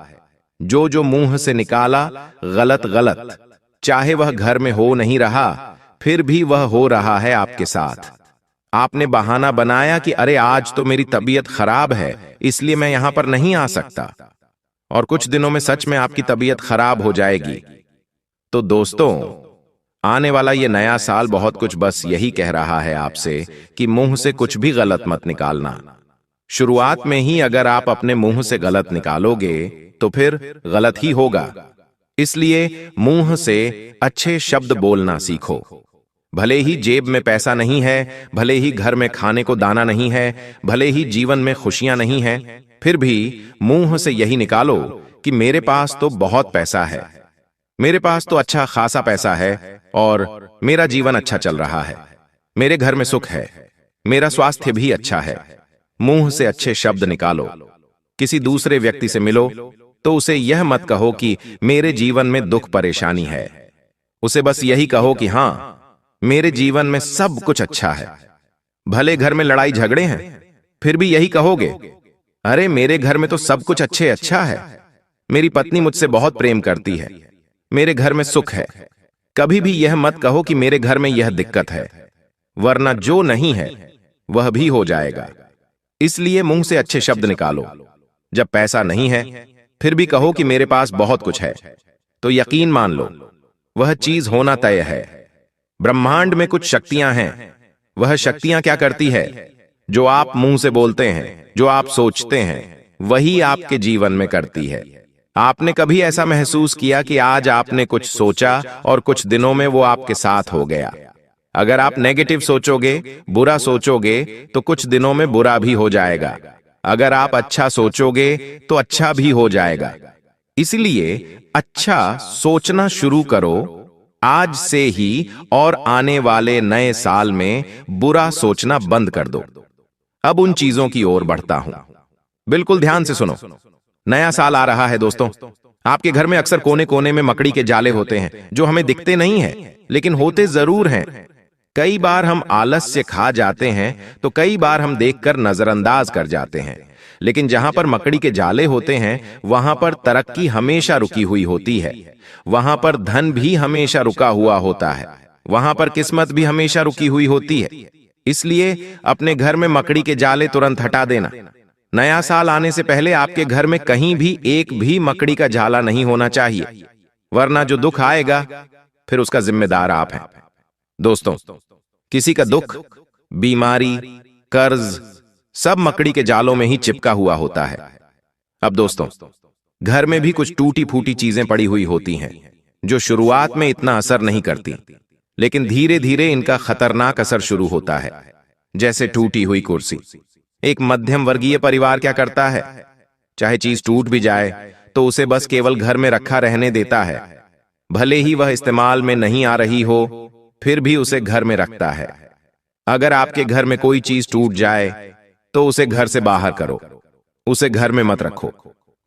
जो मुंह से निकाला गलत, चाहे वह घर में हो नहीं रहा, फिर भी वह हो रहा है आपके साथ। आपने बहाना बनाया कि अरे आज तो मेरी तबीयत खराब है, इसलिए मैं यहां पर नहीं आ सकता, और कुछ दिनों में सच में आपकी तबीयत खराब हो जाएगी। तो दोस्तों, आने वाला ये नया साल बहुत कुछ बस यही कह रहा है आपसे कि मुंह से कुछ भी गलत मत निकालना। शुरुआत में ही अगर आप अपने मुंह से गलत निकालोगे तो फिर गलत ही होगा। इसलिए मुंह से अच्छे शब्द बोलना सीखो। भले ही जेब में पैसा नहीं है, भले ही घर में खाने को दाना नहीं है, भले ही जीवन में खुशियां नहीं है, फिर भी मुंह से यही निकालो कि मेरे पास तो बहुत पैसा है, मेरे पास तो अच्छा खासा पैसा है और मेरा जीवन अच्छा चल रहा है, मेरे घर में सुख है, मेरा स्वास्थ्य भी अच्छा है। मुंह से अच्छे शब्द निकालो। किसी दूसरे व्यक्ति से मिलो तो उसे यह मत कहो कि मेरे जीवन में दुख परेशानी है। उसे बस यही कहो कि हां, मेरे जीवन में सब कुछ अच्छा है। भले घर में लड़ाई झगड़े हैं, फिर भी यही कहोगे, अरे मेरे घर में तो सब कुछ अच्छा है, मेरी पत्नी मुझसे बहुत प्रेम करती है, मेरे घर में सुख है। कभी भी यह मत कहो कि मेरे घर में यह दिक्कत है, वरना जो नहीं है वह भी हो जाएगा। इसलिए मुंह से अच्छे शब्द निकालो। जब पैसा नहीं है फिर भी कहो कि मेरे पास बहुत कुछ है, तो यकीन मान लो वह चीज होना तय है। ब्रह्मांड में कुछ शक्तियां हैं। वह शक्तियां क्या करती है? जो आप मुंह से बोलते हैं, जो आप सोचते हैं, वही आपके जीवन में करती है। आपने कभी ऐसा महसूस किया कि आज आपने कुछ सोचा और कुछ दिनों में वो आपके साथ हो गया? अगर आप नेगेटिव सोचोगे, बुरा सोचोगे, तो कुछ दिनों में बुरा भी हो जाएगा। अगर आप अच्छा सोचोगे तो अच्छा भी हो जाएगा। इसलिए अच्छा सोचना शुरू करो आज से ही, और आने वाले नए साल में बुरा सोचना बंद कर दो। अब उन चीजों की ओर बढ़ता हूं, बिल्कुल ध्यान से सुनो। नया साल आ रहा है दोस्तों। आपके घर में अक्सर कोने कोने में मकड़ी के जाले होते हैं जो हमें दिखते नहीं हैं, लेकिन होते जरूर हैं। कई बार हम आलस्य खा जाते हैं तो कई बार हम देखकर नजरअंदाज कर जाते हैं, लेकिन जहां पर मकड़ी के जाले होते हैं वहां पर तरक्की हमेशा रुकी हुई होती है, वहां पर धन भी हमेशा रुका हुआ होता है, वहां पर किस्मत भी हमेशा रुकी हुई होती है। इसलिए अपने घर में मकड़ी के जाले तुरंत हटा देना। नया साल आने से पहले आपके घर में कहीं भी एक भी मकड़ी का जाला नहीं होना चाहिए, वरना जो दुख आएगा फिर उसका जिम्मेदार आप हैं। दोस्तों, किसी का दुख, बीमारी, कर्ज सब मकड़ी के जालों में ही चिपका हुआ होता है। अब दोस्तों, घर में भी कुछ टूटी फूटी चीजें पड़ी हुई होती हैं जो शुरुआत में इतना असर नहीं करती, लेकिन धीरे धीरे इनका खतरनाक असर शुरू होता है। जैसे टूटी हुई कुर्सी। एक मध्यम वर्गीय परिवार क्या करता है? चाहे चीज टूट भी जाए तो उसे बस केवल घर में रखा रहने देता है। भले ही वह इस्तेमाल में नहीं आ रही हो, फिर भी उसे घर में रखता है। अगर आपके घर में कोई चीज टूट जाए तो उसे घर से बाहर करो, उसे घर में मत रखो।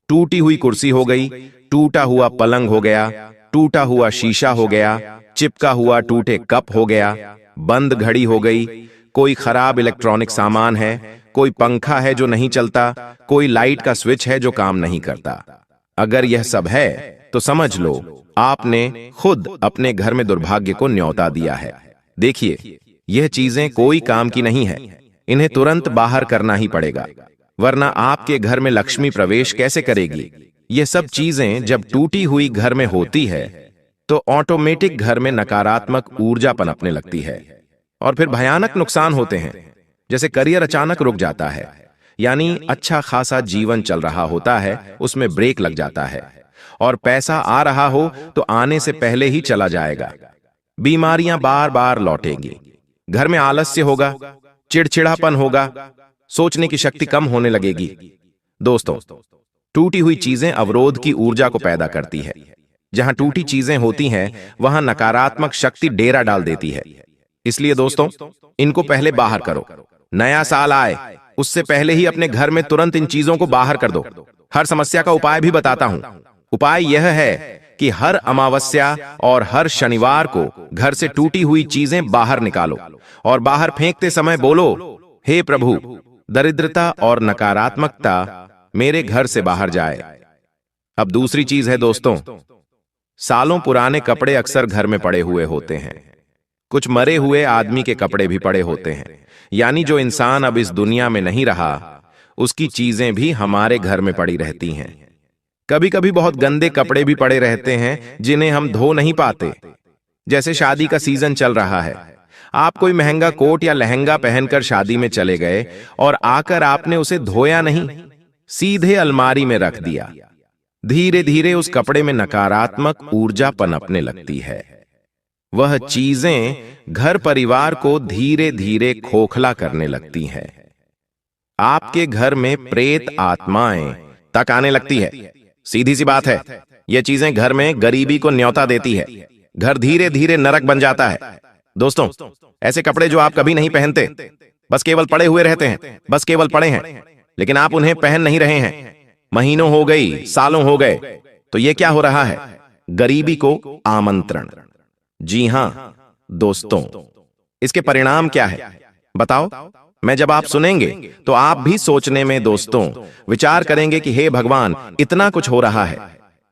टूटी हुई कुर्सी हो गई, टूटा हुआ पलंग हो गया, टूटा हुआ शीशा हो गया, चिपका हुआ टूटे कप हो गया, बंद घड़ी हो गई, कोई खराब इलेक्ट्रॉनिक सामान है, कोई पंखा है जो नहीं चलता, कोई लाइट का स्विच है जो काम नहीं करता। अगर यह सब है तो समझ लो आपने खुद अपने घर में दुर्भाग्य को न्योता दिया है। देखिए, यह चीजें कोई काम की नहीं है, इन्हें तुरंत बाहर करना ही पड़ेगा, वरना आपके घर में लक्ष्मी प्रवेश कैसे करेगी? यह सब चीजें जब टूटी हुई घर में होती है तो ऑटोमेटिक घर में नकारात्मक ऊर्जा पनपने लगती है और फिर भयानक नुकसान होते हैं। जैसे करियर अचानक रुक जाता है, यानी अच्छा खासा जीवन चल रहा होता है उसमें ब्रेक लग जाता है, और पैसा आ रहा हो तो आने से पहले ही चला जाएगा। बीमारियां बार बार लौटेंगी, घर में आलस्य होगा, चिड़चिड़ापन होगा, सोचने की शक्ति कम होने लगेगी। दोस्तों, टूटी हुई चीजें अवरोध की ऊर्जा को पैदा करती है। जहां टूटी चीजें होती हैं वहां नकारात्मक शक्ति डेरा डाल देती है। इसलिए दोस्तों, इनको पहले बाहर करो। नया साल आए उससे पहले ही अपने घर में तुरंत इन चीजों को बाहर कर दो। हर समस्या का उपाय भी बताता हूं। उपाय यह है कि हर अमावस्या और हर शनिवार को घर से टूटी हुई चीजें बाहर निकालो और बाहर फेंकते समय बोलो, हे प्रभु, दरिद्रता और नकारात्मकता मेरे घर से बाहर जाए। अब दूसरी चीज है दोस्तों, सालों पुराने कपड़े अक्सर घर में पड़े हुए होते हैं। कुछ मरे हुए आदमी के कपड़े भी पड़े होते हैं, यानी जो इंसान अब इस दुनिया में नहीं रहा उसकी चीजें भी हमारे घर में पड़ी रहती हैं। कभी कभी बहुत गंदे कपड़े भी पड़े रहते हैं जिन्हें हम धो नहीं पाते। जैसे शादी का सीजन चल रहा है, आप कोई महंगा कोट या लहंगा पहनकर शादी में चले गए और आकर आपने उसे धोया नहीं, सीधे अलमारी में रख दिया। धीरे धीरे उस कपड़े में नकारात्मक ऊर्जा पनपने लगती है। वह चीजें घर परिवार को धीरे धीरे खोखला करने लगती हैं। आपके घर में प्रेत आत्माएं तक आने लगती है। सीधी सी बात है, यह चीजें घर में गरीबी को न्योता देती है। घर धीरे धीरे नरक बन जाता है। दोस्तों, ऐसे कपड़े जो आप कभी नहीं पहनते, बस केवल पड़े हुए रहते हैं, बस केवल पड़े हैं, लेकिन आप उन्हें पहन नहीं रहे हैं। महीनों हो गई, सालों हो गए, तो यह क्या हो रहा है? गरीबी को आमंत्रण। जी हां दोस्तों, इसके परिणाम क्या है बताओ? मैं जब आप सुनेंगे तो आप भी सोचने में दोस्तों विचार करेंगे कि हे भगवान, इतना कुछ हो रहा है।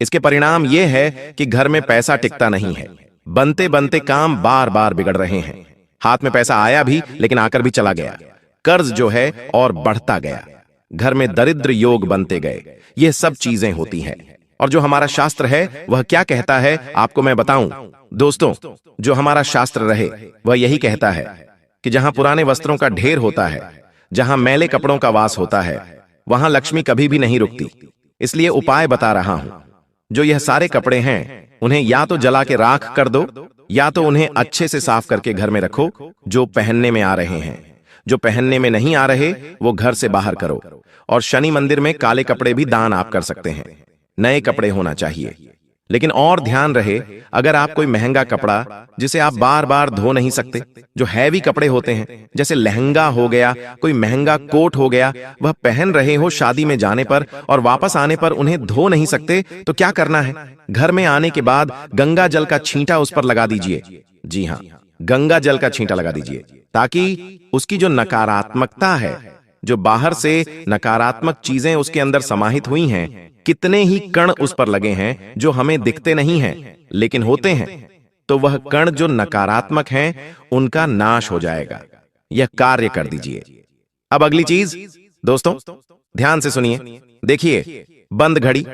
इसके परिणाम यह है कि घर में पैसा टिकता नहीं है। बनते बनते काम बार बार बिगड़ रहे हैं। हाथ में पैसा आया भी लेकिन आकर भी चला गया। कर्ज जो है और बढ़ता गया। घर में दरिद्र योग बनते गए। यह सब चीजें होती हैं। और जो हमारा शास्त्र है वह क्या कहता है आपको मैं बताऊं दोस्तों। जो हमारा शास्त्र रहे वह यही कहता है कि जहां पुराने वस्त्रों का ढेर होता है, जहां मैले कपड़ों का वास होता है, वहां लक्ष्मी कभी भी नहीं रुकती। इसलिए उपाय बता रहा हूं। जो यह सारे कपड़े हैं उन्हें या तो जला के राख कर दो या तो उन्हें अच्छे से साफ करके घर में रखो। जो पहनने में आ रहे हैं, जो पहनने में नहीं आ रहे वो घर से बाहर करो। और शनि मंदिर में काले कपड़े भी दान आप कर सकते हैं। नए कपड़े होना चाहिए। लेकिन और ध्यान रहे, अगर आप कोई महंगा कपड़ा जिसे आप बार बार धो नहीं सकते, जो हैवी कपड़े होते हैं जैसे लहंगा हो गया, कोई महंगा कोट हो गया, वह पहन रहे हो शादी में जाने पर और वापस आने पर उन्हें धो नहीं सकते, तो क्या करना है? घर में आने के बाद गंगा जल का छींटा उस पर लगा दीजिए। जी हाँ, गंगा जल का छींटा लगा दीजिए, ताकि उसकी जो नकारात्मकता है, जो बाहर से नकारात्मक चीजें उसके अंदर समाहित हुई हैं, कितने ही कण उस पर लगे हैं जो हमें दिखते नहीं हैं लेकिन होते हैं, तो वह कण जो नकारात्मक हैं उनका नाश हो जाएगा। यह कार्य कर दीजिए। अब अगली चीज दोस्तों, ध्यान से सुनिए। देखिए, बंद घड़ी,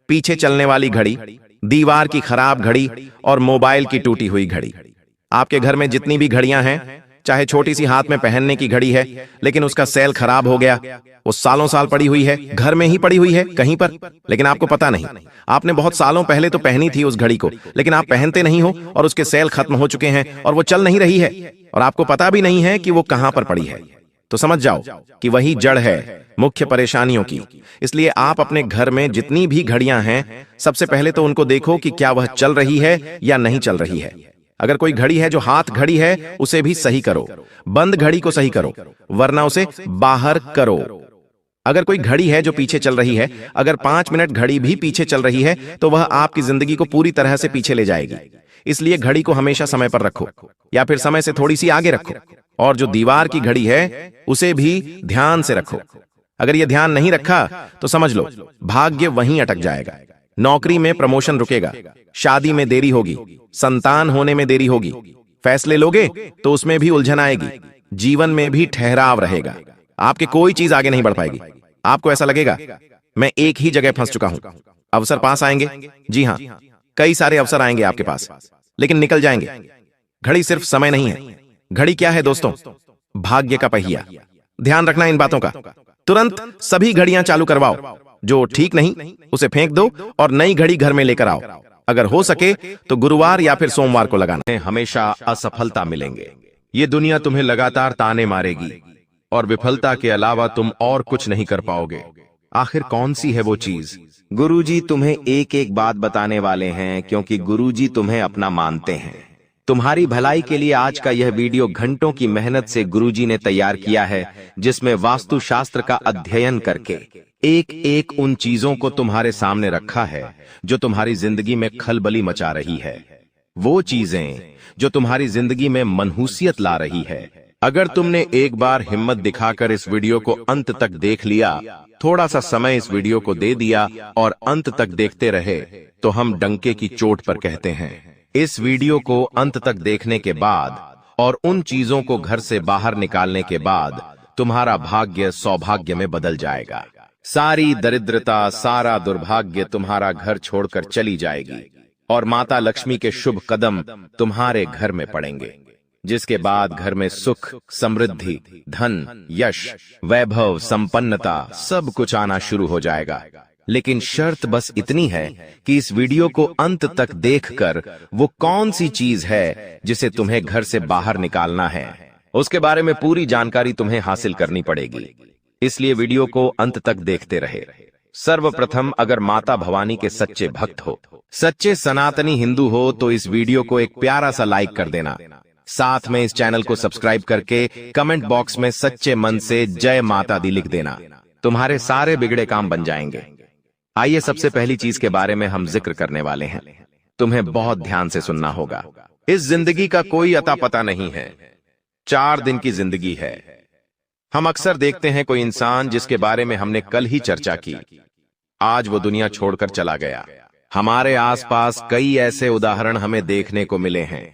पीछे चलने वाली घड़ी, दीवार की खराब घड़ी और मोबाइल की टूटी हुई घड़ी। आपके घर में जितनी भी घड़ियां हैं, चाहे छोटी सी हाथ में पहनने की घड़ी है लेकिन उसका सेल खराब हो गया, वो सालों साल पड़ी हुई है, घर में ही पड़ी हुई है कहीं पर, लेकिन आपको पता नहीं। आपने बहुत सालों पहले तो पहनी थी उस घड़ी को, लेकिन आप पहनते नहीं हो और उसके सेल खत्म हो चुके हैं और वो चल नहीं रही है और आपको पता भी नहीं है कि वो कहां पर पड़ी है। तो समझ जाओ कि वही जड़ है मुख्य परेशानियों की। इसलिए आप अपने घर में जितनी भी घड़ियां हैं, सबसे पहले तो उनको देखो कि क्या वह चल रही है या नहीं चल रही है। अगर कोई घड़ी है जो हाथ घड़ी है, उसे भी सही करो। बंद घड़ी को सही करो, वरना उसे बाहर करो। अगर कोई घड़ी है जो पीछे चल रही है, अगर 5 मिनट घड़ी भी पीछे चल रही है, तो वह आपकी जिंदगी को पूरी तरह से पीछे ले जाएगी। इसलिए घड़ी को हमेशा समय पर रखो या फिर समय से थोड़ी सी आगे रखो। और जो दीवार की घड़ी है उसे भी ध्यान से रखो। अगर यह ध्यान नहीं रखा तो समझ लो भाग्य वहीं अटक जाएगा। नौकरी में प्रमोशन रुकेगा, शादी में देरी होगी, संतान होने में देरी होगी। फैसले लोगे तो उसमें भी उलझन आएगी, जीवन में भी ठहराव रहेगा। आपकी कोई चीज आगे नहीं बढ़ पाएगी। आपको ऐसा लगेगा मैं एक ही जगह फंस चुका हूं। अवसर पास आएंगे, जी हां, कई सारे अवसर आएंगे आपके पास, लेकिन निकल जाएंगे। घड़ी सिर्फ समय नहीं है। घड़ी क्या है दोस्तों? भाग्य का पहिया। ध्यान रखना इन बातों का। तुरंत सभी घड़ियां चालू करवाओ, जो ठीक नहीं उसे फेंक दो और नई घड़ी घर में लेकर आओ। अगर हो सके तो गुरुवार या फिर सोमवार को लगाना। हमेशा असफलता मिलेंगे। ये दुनिया तुम्हें लगातार ताने मारेगी और विफलता के अलावा तुम और कुछ नहीं कर पाओगे। आखिर कौन सी है वो चीज गुरुजी तुम्हें एक एक बात बताने वाले हैं, क्योंकि गुरुजी तुम्हें अपना मानते हैं। तुम्हारी भलाई के लिए आज का यह वीडियो घंटों की मेहनत से गुरुजी ने तैयार किया है, जिसमें वास्तुशास्त्र का अध्ययन करके एक एक उन चीजों को तुम्हारे सामने रखा है जो तुम्हारी जिंदगी में खलबली मचा रही है। वो चीजें जो तुम्हारी जिंदगी में मनहूसियत ला रही है। अगर तुमने एक बार हिम्मत दिखाकर इस वीडियो को अंत तक देख लिया, थोड़ा सा समय इस वीडियो को दे दिया और अंत तक देखते रहे, तो हम डंके की चोट पर कहते हैं। इस वीडियो को अंत तक देखने के बाद और उन चीजों को घर से बाहर निकालने के बाद तुम्हारा भाग्य सौभाग्य में बदल जाएगा। सारी दरिद्रता, सारा दुर्भाग्य तुम्हारा घर छोड़कर चली जाएगी और माता लक्ष्मी के शुभ कदम तुम्हारे घर में पड़ेंगे, जिसके बाद घर में सुख, समृद्धि, धन, यश, वैभव, संपन्नता सब कुछ आना शुरू हो जाएगा। लेकिन शर्त बस इतनी है कि इस वीडियो को अंत तक देखकर वो कौन सी चीज है जिसे तुम्हें घर से बाहर निकालना है, उसके बारे में पूरी जानकारी तुम्हें हासिल करनी पड़ेगी। इसलिए वीडियो को अंत तक देखते रहे। सर्वप्रथम, अगर माता भवानी के सच्चे भक्त हो, सच्चे सनातनी हिंदू हो, तो इस वीडियो को एक प्यारा सा लाइक कर देना। साथ में इस चैनल को सब्सक्राइब करके कमेंट बॉक्स में सच्चे मन से जय माता दी लिख देना। तुम्हारे सारे बिगड़े काम बन जाएंगे। आइए, सबसे पहली चीज के बारे में हम जिक्र करने वाले हैं। तुम्हें बहुत ध्यान से सुनना होगा। इस जिंदगी का कोई अता पता नहीं है। 4 दिन की जिंदगी है। हम अक्सर देखते हैं कोई इंसान जिसके बारे में हमने कल ही चर्चा की, आज वो दुनिया छोड़कर चला गया। हमारे आसपास कई ऐसे उदाहरण हमें देखने को मिले हैं।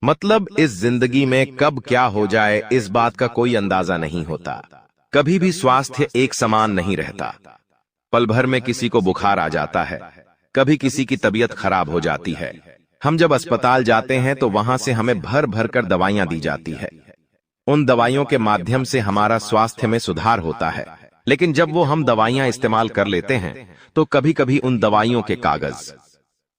मतलब इस जिंदगी में कब क्या हो जाए, इस बात का कोई अंदाजा नहीं होता। कभी भी स्वास्थ्य एक समान नहीं रहता। पल भर में किसी को बुखार आ जाता है, कभी किसी की तबीयत खराब हो जाती है। हम जब अस्पताल जाते हैं तो वहां से हमें भर भर कर दवाइयां दी जाती है। उन दवाइयों के माध्यम से हमारा स्वास्थ्य में सुधार होता है। लेकिन जब वो हम दवाइयां इस्तेमाल कर लेते हैं तो कभी कभी उन दवाइयों के कागज,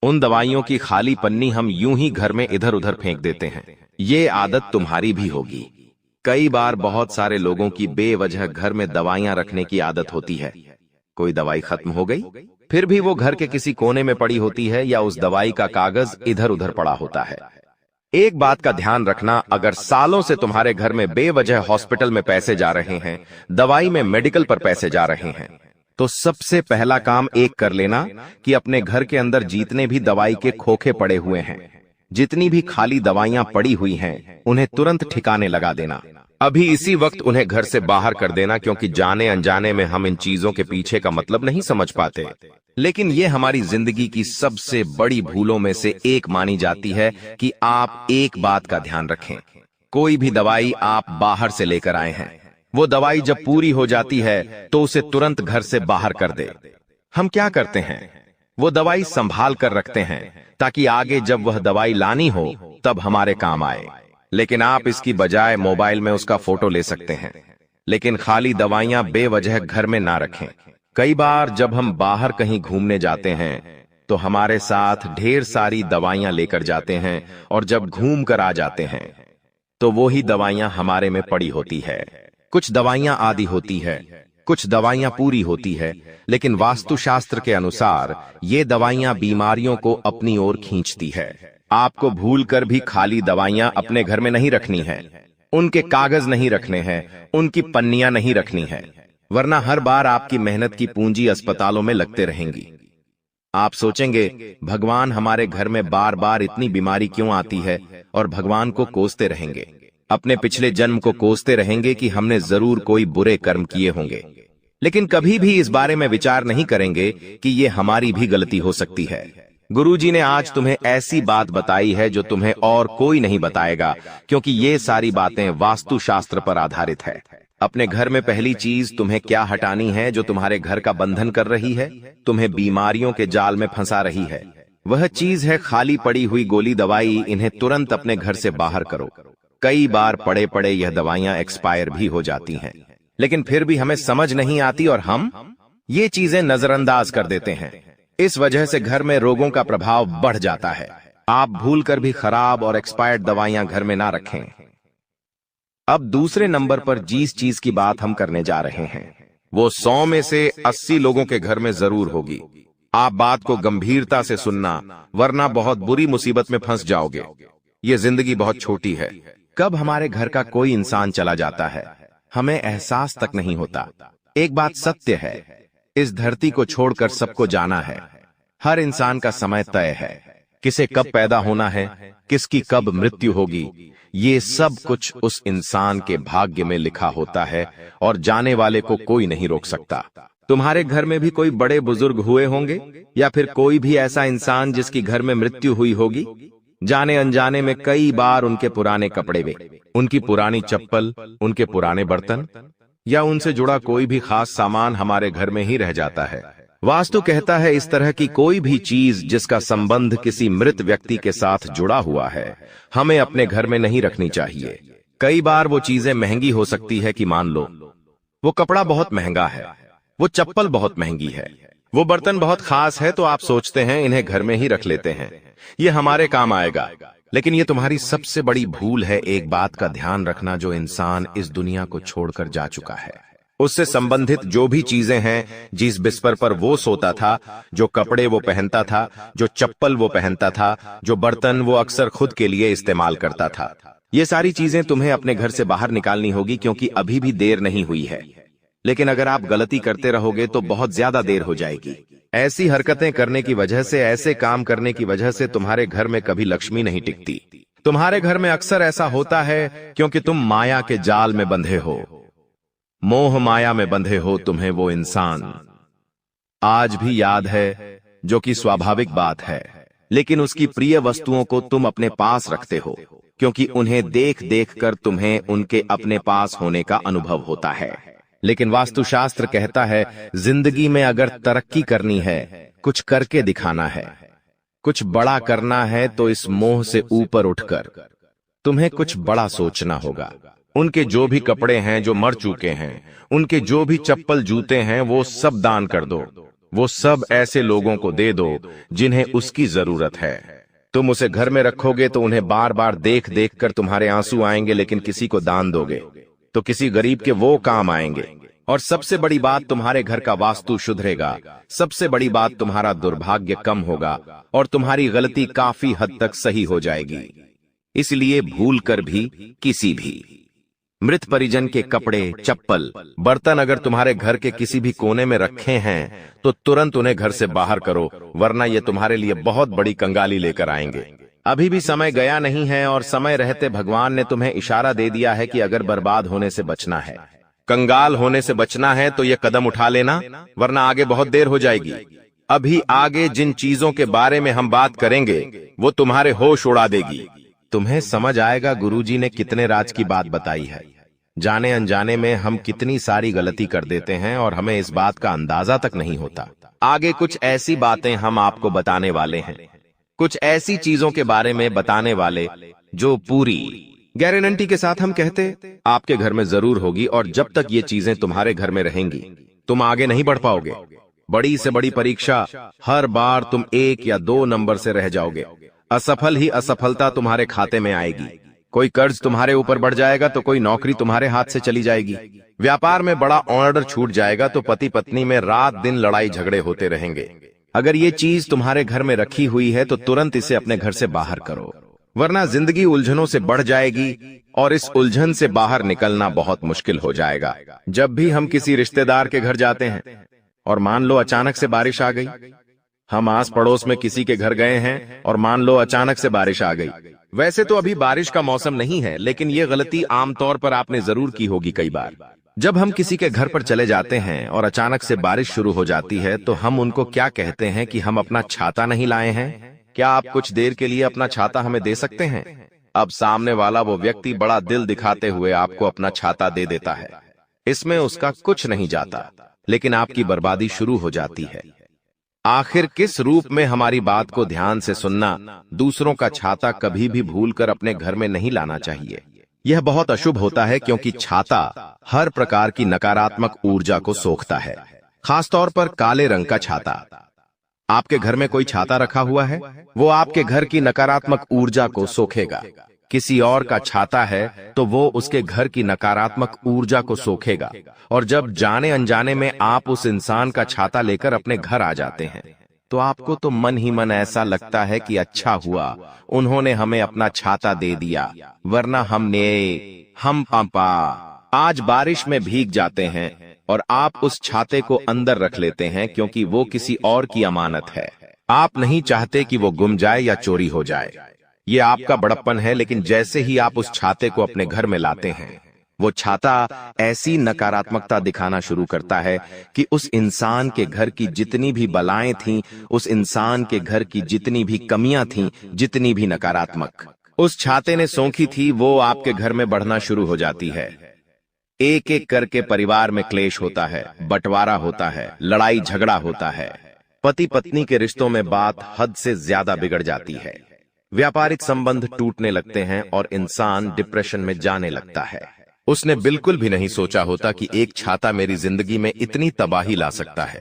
उन दवाइयों की खाली पन्नी हम यूं ही घर में इधर उधर फेंक देते हैं। ये आदत तुम्हारी भी होगी। कई बार बहुत सारे लोगों की बेवजह घर में दवाइयां रखने की आदत होती है। कोई दवाई खत्म हो गई, फिर भी वो घर के किसी कोने में पड़ी होती है या उस दवाई का कागज इधर उधर पड़ा होता है। एक बात का ध्यान रखना, अगर सालों से तुम्हारे घर में बेवजह हॉस्पिटल में पैसे जा रहे हैं, दवाई में मेडिकल पर पैसे जा रहे हैं, तो सबसे पहला काम एक कर लेना कि अपने घर के अंदर जितने भी दवाई के खोखे पड़े हुए हैं, जितनी भी खाली दवाइयां पड़ी हुई हैं, उन्हें तुरंत ठिकाने लगा देना। अभी इसी वक्त उन्हें घर से बाहर कर देना, क्योंकि जाने अनजाने में हम इन चीजों के पीछे का मतलब नहीं समझ पाते। लेकिन ये हमारी जिंदगी की सबसे बड़ी भूलों में से एक मानी जाती है कि आप एक बात का ध्यान रखें। कोई भी दवाई आप बाहर से लेकर आए हैं, वो दवाई जब पूरी हो जाती है तो उसे तुरंत घर से बाहर कर दे। हम क्या करते हैं, वो दवाई संभाल कर रखते हैं ताकि आगे जब वह दवाई लानी हो तब हमारे काम आए। लेकिन आप इसकी बजाय मोबाइल में उसका फोटो ले सकते हैं। लेकिन खाली दवाइयां बेवजह घर में ना रखें। कई बार जब हम बाहर कहीं घूमने जाते हैं तो हमारे साथ ढेर सारी दवाइयां लेकर जाते हैं, और जब घूम कर आ जाते हैं तो वो ही दवाइयां हमारे में पड़ी होती है। कुछ दवाइयां आधी होती है, कुछ दवाइयां पूरी होती है, लेकिन वास्तुशास्त्र के अनुसार ये दवाइयां बीमारियों को अपनी ओर खींचती है। आपको भूलकर भी खाली दवाइयां अपने घर में नहीं रखनी है, उनके कागज नहीं रखने हैं, उनकी पन्नियां नहीं रखनी है, वरना हर बार आपकी मेहनत की पूंजी अस्पतालों में लगते रहेंगी। आप सोचेंगे, भगवान हमारे घर में बार बार इतनी बीमारी क्यों आती है, और भगवान को कोसते रहेंगे, अपने पिछले जन्म को कोसते रहेंगे कि हमने जरूर कोई बुरे कर्म किए होंगे। लेकिन कभी भी इस बारे में विचार नहीं करेंगे कि ये हमारी भी गलती हो सकती है। गुरुजी ने आज तुम्हें ऐसी बात बताई है जो तुम्हें और कोई नहीं बताएगा, क्योंकि ये सारी बातें वास्तुशास्त्र पर आधारित है। अपने घर में पहली चीज तुम्हें क्या हटानी है जो तुम्हारे घर का बंधन कर रही है, तुम्हें बीमारियों के जाल में फंसा रही है। वह चीज है खाली पड़ी हुई गोली दवाई। इन्हें तुरंत अपने घर से बाहर करो। कई बार पड़े पड़े यह दवाइयां एक्सपायर भी हो जाती हैं, लेकिन फिर भी हमें समझ नहीं आती और हम ये चीजें नजरअंदाज कर देते हैं। इस वजह से घर में रोगों का प्रभाव बढ़ जाता है। आप भूलकर भी खराब और एक्सपायर्ड दवाइयां घर में ना रखें। अब दूसरे नंबर पर जिस चीज की बात हम करने जा रहे हैं, वो 100 में से 80 लोगों के घर में जरूर होगी। आप बात को गंभीरता से सुनना, वरना बहुत बुरी मुसीबत में फंस जाओगे। ये जिंदगी बहुत छोटी है। कब हमारे घर का कोई इंसान चला जाता है, हमें एहसास तक नहीं होता। एक बात सत्य है, इस धरती को छोड़कर सबको जाना है। हर इंसान का समय तय है। किसे कब पैदा होना है, किसकी कब मृत्यु होगी, ये सब कुछ उस इंसान के भाग्य में लिखा होता है और जाने वाले को कोई नहीं रोक सकता। तुम्हारे घर में भी कोई बड़े बुजुर्ग हुए होंगे, या फिर कोई भी ऐसा इंसान जिसकी घर में मृत्यु हुई होगी। जाने अनजाने में कई बार उनके पुराने कपड़े वे, उनकी पुरानी चप्पल, उनके पुराने बर्तन या उनसे जुड़ा कोई भी खास सामान हमारे घर में ही रह जाता है। वास्तु कहता है इस तरह की कोई भी चीज जिसका संबंध किसी मृत व्यक्ति के साथ जुड़ा हुआ है, हमें अपने घर में नहीं रखनी चाहिए। कई बार वो चीजें महंगी हो सकती है कि मान लो वो कपड़ा बहुत महंगा है, वो चप्पल बहुत महंगी है, वो बर्तन बहुत खास है, तो आप सोचते हैं इन्हें घर में ही रख लेते हैं, ये हमारे काम आएगा। लेकिन ये तुम्हारी सबसे बड़ी भूल है। एक बात का ध्यान रखना, जो इंसान इस दुनिया को छोड़कर जा चुका है, उससे संबंधित जो भी चीजें हैं, जिस बिस्तर पर वो सोता था, जो कपड़े वो पहनता था, जो चप्पल वो पहनता था, जो बर्तन वो अक्सर खुद के लिए इस्तेमाल करता था, ये सारी चीजें तुम्हें अपने घर से बाहर निकालनी होगी, क्योंकि अभी भी देर नहीं हुई है। लेकिन अगर आप गलती करते रहोगे तो बहुत ज्यादा देर हो जाएगी। ऐसी हरकतें करने की वजह से, ऐसे काम करने की वजह से तुम्हारे घर में कभी लक्ष्मी नहीं टिकती। तुम्हारे घर में अक्सर ऐसा होता है क्योंकि तुम माया के जाल में बंधे हो, मोह माया में बंधे हो। तुम्हें वो इंसान आज भी याद है, जो कि स्वाभाविक बात है, लेकिन उसकी प्रिय वस्तुओं को तुम अपने पास रखते हो, क्योंकि उन्हें देख देख कर तुम्हें उनके अपने पास होने का अनुभव होता है। लेकिन वास्तुशास्त्र कहता है, जिंदगी में अगर तरक्की करनी है, कुछ करके दिखाना है, कुछ बड़ा करना है, तो इस मोह से ऊपर उठकर तुम्हें कुछ बड़ा सोचना होगा। उनके जो भी कपड़े हैं जो मर चुके हैं, उनके जो भी चप्पल जूते हैं, वो सब दान कर दो। वो सब ऐसे लोगों को दे दो जिन्हें उसकी जरूरत है। तुम उसे घर में रखोगे तो उन्हें बार बार देख देख कर तुम्हारे आंसू आएंगे, लेकिन किसी को दान दोगे तो किसी गरीब के वो काम आएंगे। और सबसे बड़ी बात, तुम्हारे घर का वास्तु सुधरेगा। सबसे बड़ी बात, तुम्हारा दुर्भाग्य कम होगा और तुम्हारी गलती काफी हद तक सही हो जाएगी। इसलिए भूल कर भी किसी भी मृत परिजन के कपड़े, चप्पल, बर्तन अगर तुम्हारे घर के किसी भी कोने में रखे हैं तो तुरंत उन्हें घर से बाहर करो, वरना ये तुम्हारे लिए बहुत बड़ी कंगाली लेकर आएंगे। अभी भी समय गया नहीं है और समय रहते भगवान ने तुम्हें इशारा दे दिया है कि अगर बर्बाद होने से बचना है, कंगाल होने से बचना है, तो ये कदम उठा लेना, वरना आगे बहुत देर हो जाएगी। अभी आगे जिन चीजों के बारे में हम बात करेंगे वो तुम्हारे होश उड़ा देगी। तुम्हें समझ आएगा गुरुजी ने कितने राज की बात बताई है। जाने अनजाने में हम कितनी सारी गलती कर देते हैं और हमें इस बात का अंदाजा तक नहीं होता। आगे कुछ ऐसी बातें हम आपको बताने वाले हैं, कुछ ऐसी चीजों के बारे में बताने वाले जो पूरी गारंटी के साथ हम कहते आपके घर में जरूर होगी। और जब तक ये चीजें तुम्हारे घर में रहेंगी, तुम आगे नहीं बढ़ पाओगे। बड़ी से बड़ी परीक्षा, हर बार तुम 1 या 2 नंबर से रह जाओगे। असफल ही असफलता तुम्हारे खाते में आएगी। कोई कर्ज तुम्हारे ऊपर बढ़ जाएगा तो कोई नौकरी तुम्हारे हाथ से चली जाएगी। व्यापार में बड़ा ऑर्डर छूट जाएगा तो पति पत्नी में रात दिन लड़ाई झगड़े होते रहेंगे। अगर ये चीज तुम्हारे घर में रखी हुई है तो तुरंत इसे अपने घर से बाहर करो, वरना जिंदगी उलझनों से बढ़ जाएगी और इस उलझन से बाहर निकलना बहुत मुश्किल हो जाएगा। जब भी हम किसी रिश्तेदार के घर जाते हैं और मान लो अचानक से बारिश आ गई, हम आस पड़ोस में किसी के घर गए हैं और मान लो अचानक से बारिश आ गई। वैसे तो अभी बारिश का मौसम नहीं है, लेकिन ये गलती आमतौर पर आपने जरूर की होगी कई बार। जब हम किसी के घर पर चले जाते हैं और अचानक से बारिश शुरू हो जाती है तो हम उनको क्या कहते हैं कि हम अपना छाता नहीं लाए हैं, क्या आप कुछ देर के लिए अपना छाता हमें दे सकते हैं? अब सामने वाला वो व्यक्ति बड़ा दिल दिखाते हुए आपको अपना छाता दे देता है। इसमें उसका कुछ नहीं जाता, लेकिन आपकी बर्बादी शुरू हो जाती है। आखिर किस रूप में हमारी बात को ध्यान से सुनना, दूसरों का छाता कभी भी भूलकर अपने घर में नहीं लाना चाहिए। यह बहुत अशुभ होता है क्योंकि छाता हर प्रकार की नकारात्मक ऊर्जा को सोखता है, खासतौर पर काले रंग का छाता। आपके घर में कोई छाता रखा हुआ है, वो आपके घर की नकारात्मक ऊर्जा को सोखेगा। किसी और का छाता है तो वो उसके घर की नकारात्मक ऊर्जा को सोखेगा, और जब जाने अनजाने में आप उस इंसान का छाता लेकर अपने घर आ जाते हैं तो आपको तो मन ही मन ऐसा लगता है कि अच्छा हुआ उन्होंने हमें अपना छाता दे दिया, वरना हम पापा आज बारिश में भीग जाते हैं और आप उस छाते को अंदर रख लेते हैं क्योंकि वो किसी और की अमानत है। आप नहीं चाहते कि वो गुम जाए या चोरी हो जाए। ये आपका बड़प्पन है, लेकिन जैसे ही आप उस छाते को अपने घर में लाते हैं, वो छाता ऐसी नकारात्मकता दिखाना शुरू करता है कि उस इंसान के घर की जितनी भी बलाएं थीं, उस इंसान के घर की जितनी भी कमियां थीं, जितनी भी नकारात्मक उस छाते ने सोंखी थी, वो आपके घर में बढ़ना शुरू हो जाती है। एक एक करके परिवार में क्लेश होता है, बंटवारा होता है, लड़ाई झगड़ा होता है, पति पत्नी के रिश्तों में बात हद से ज्यादा बिगड़ जाती है, व्यापारिक संबंध टूटने लगते हैं और इंसान डिप्रेशन में जाने लगता है। उसने बिल्कुल भी नहीं सोचा होता कि एक छाता मेरी जिंदगी में इतनी तबाही ला सकता है,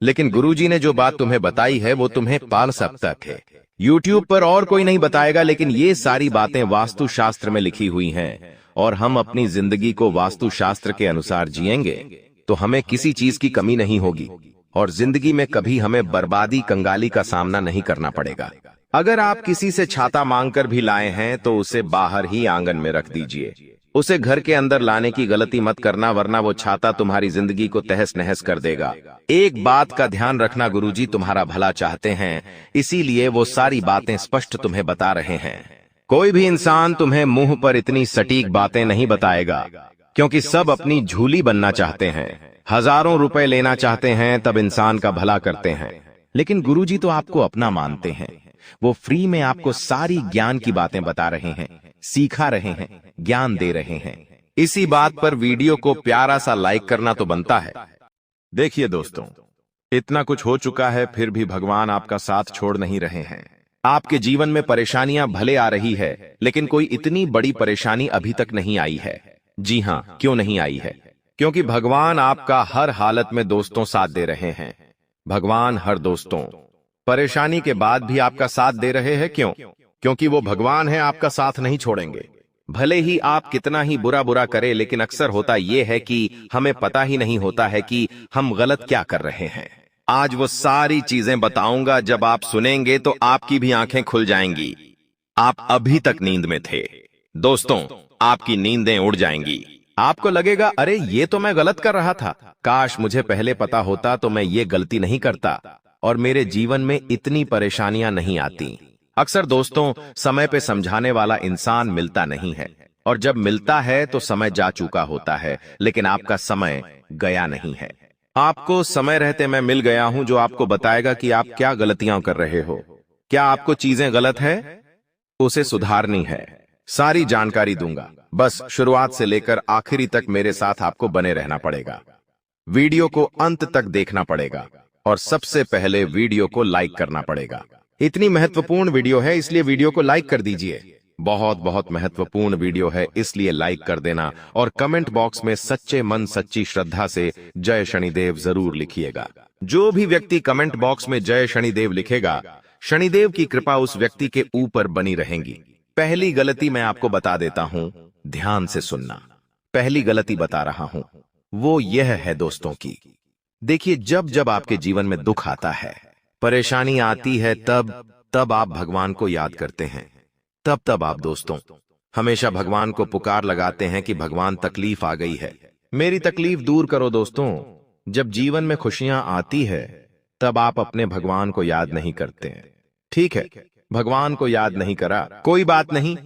लेकिन गुरुजी ने जो बात तुम्हें बताई है वो तुम्हें पाल सकता है। YouTube पर और कोई नहीं बताएगा, लेकिन ये सारी बातें वास्तुशास्त्र में लिखी हुई हैं और हम अपनी जिंदगी को वास्तुशास्त्र के अनुसार जिएंगे तो हमें किसी चीज की कमी नहीं होगी और जिंदगी में कभी हमें बर्बादी कंगाली का सामना नहीं करना पड़ेगा। अगर आप किसी से छाता मांगकर भी लाए हैं तो उसे बाहर ही आंगन में रख दीजिए, उसे घर के अंदर लाने की गलती मत करना, वरना वो छाता तुम्हारी जिंदगी को तहस नहस कर देगा। एक बात का ध्यान रखना, गुरुजी तुम्हारा भला चाहते हैं, इसीलिए वो सारी बातें स्पष्ट तुम्हें बता रहे हैं। कोई भी इंसान तुम्हें मुंह पर इतनी सटीक बातें नहीं बताएगा, क्योंकि सब अपनी झूली बनना चाहते हैं, हजारों रुपए लेना चाहते हैं, तब इंसान का भला करते हैं। लेकिन गुरुजी तो आपको अपना मानते हैं, वो फ्री में आपको सारी ज्ञान की बातें बता रहे हैं, सिखा रहे हैं, ज्ञान दे रहे हैं। इसी बात पर वीडियो को प्यारा सा लाइक करना तो बनता है। देखिए दोस्तों, इतना कुछ हो चुका है फिर भी भगवान आपका साथ छोड़ नहीं रहे हैं। आपके जीवन में परेशानियां भले आ रही है, लेकिन कोई इतनी बड़ी परेशानी अभी तक नहीं आई है। जी हाँ, क्यों नहीं आई है? क्योंकि भगवान आपका हर हालत में दोस्तों साथ दे रहे हैं। भगवान हर दोस्तों परेशानी के बाद भी आपका साथ दे रहे हैं। क्यों? क्योंकि वो भगवान है, आपका साथ नहीं छोड़ेंगे। भले ही आप कितना ही बुरा बुरा करें, लेकिन अक्सर होता यह है कि हमें पता ही नहीं होता है कि हम गलत क्या कर रहे हैं। आज वो सारी चीजें बताऊंगा, जब आप सुनेंगे तो आपकी भी आंखें खुल जाएंगी। आप अभी तक नींद में थे दोस्तों, आपकी नींदें उड़ जाएंगी। आपको लगेगा अरे ये तो मैं गलत कर रहा था, काश मुझे पहले पता होता तो मैं ये गलती नहीं करता और मेरे जीवन में इतनी परेशानियां नहीं आती। अक्सर दोस्तों, समय पे समझाने वाला इंसान मिलता नहीं है, और जब मिलता है तो समय जा चुका होता है, लेकिन आपका समय गया नहीं है। आपको समय रहते मैं मिल गया हूं, जो आपको बताएगा कि आप क्या गलतियां कर रहे हो, क्या आपको चीजें गलत है, उसे सुधारनी है। सारी जानकारी दूंगा, बस शुरुआत से लेकर आखिरी तक मेरे साथ आपको बने रहना पड़ेगा। वीडियो को अंत तक देखना पड़ेगा और सबसे पहले वीडियो को लाइक करना पड़ेगा। इतनी महत्वपूर्ण वीडियो है, इसलिए वीडियो को लाइक कर दीजिए। बहुत बहुत महत्वपूर्ण वीडियो है, इसलिए लाइक कर देना और कमेंट बॉक्स में सच्चे मन सच्ची श्रद्धा से जय शनिदेव जरूर लिखिएगा। जो भी व्यक्ति कमेंट बॉक्स में जय शनिदेव लिखेगा, शनिदेव की कृपा उस व्यक्ति के ऊपर बनी रहेगी। पहली गलती मैं आपको बता देता हूं, ध्यान से सुनना। पहली गलती बता रहा हूं, वो यह है दोस्तों की, देखिए जब जब आपके जीवन में दुख आता है, परेशानी आती है, तब आप भगवान को याद करते हैं। तब आप दोस्तों हमेशा भगवान को पुकार लगाते हैं कि भगवान तकलीफ आ गई है, मेरी तकलीफ दूर करो। दोस्तों, जब जीवन में खुशियां आती है तब आप अपने भगवान को याद नहीं करते हैं। ठीक है, भगवान को याद नहीं करा, कोई बात नहीं,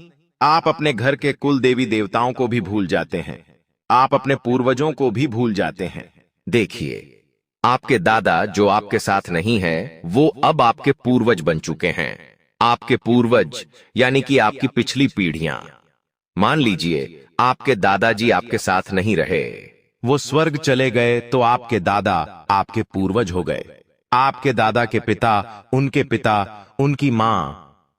आप अपने घर के कुल देवी देवताओं को भी भूल जाते हैं, आप अपने पूर्वजों को भी भूल जाते हैं। देखिए, आपके दादा जो आपके साथ नहीं है, वो अब आपके पूर्वज बन चुके हैं। आपके पूर्वज यानी कि आपकी पिछली पीढ़ियां। मान लीजिए आपके दादाजी आपके साथ नहीं रहे, वो स्वर्ग चले गए, तो आपके दादा आपके पूर्वज हो गए। आपके दादा के पिता, उनके पिता, उनकी मां,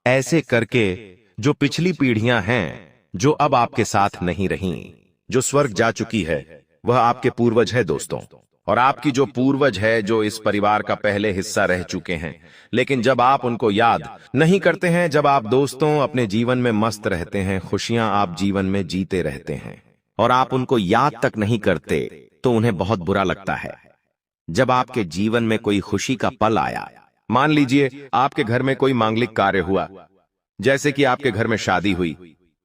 ऐसे करके जो पिछली पीढ़ियां हैं, जो अब आपके साथ नहीं रहीं, जो स्वर्ग जा चुकी है, वह आपके पूर्वज है दोस्तों। और आपकी जो पूर्वज है, जो इस परिवार का पहले हिस्सा रह चुके हैं, लेकिन जब आप उनको याद नहीं करते हैं, जब आप दोस्तों अपने जीवन में मस्त रहते हैं, खुशियां आप जीवन में जीते रहते हैं और आप उनको याद तक नहीं करते, तो उन्हें बहुत बुरा लगता है। जब आपके जीवन में कोई खुशी का पल आया, मान लीजिए आपके घर में कोई मांगलिक कार्य हुआ, जैसे कि आपके घर में शादी हुई,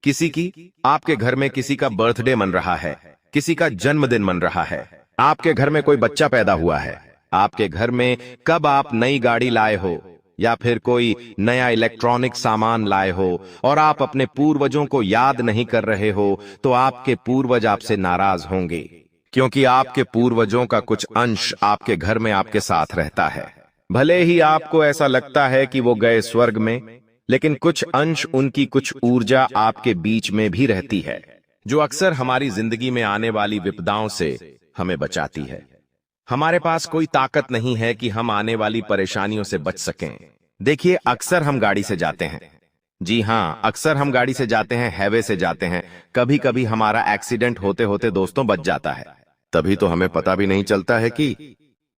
किसी की, आपके घर में किसी का बर्थडे मन रहा है, किसी का जन्मदिन मन रहा है, आपके घर में कोई बच्चा पैदा हुआ है, आपके घर में कब आप नई गाड़ी लाए हो या फिर कोई नया इलेक्ट्रॉनिक सामान लाए हो और आप अपने पूर्वजों को याद नहीं कर रहे हो, तो आपके पूर्वज आपसे नाराज होंगे, क्योंकि आपके पूर्वजों का कुछ अंश आपके घर में आपके साथ रहता है। भले ही आपको ऐसा लगता है कि वो गए स्वर्ग में, लेकिन कुछ अंश, उनकी कुछ ऊर्जा आपके बीच में भी रहती है, जो अक्सर हमारी जिंदगी में आने वाली विपदाओं से हमें बचाती है। हमारे पास कोई ताकत नहीं है कि हम आने वाली परेशानियों से बच सकें। देखिए, अक्सर हम गाड़ी से जाते हैं। जी हां, अक्सर हम गाड़ी से जाते हैं, हाईवे से जाते हैं। कभी कभी हमारा एक्सीडेंट होते होते दोस्तों बच जाता है, तभी तो हमें पता भी नहीं चलता है कि,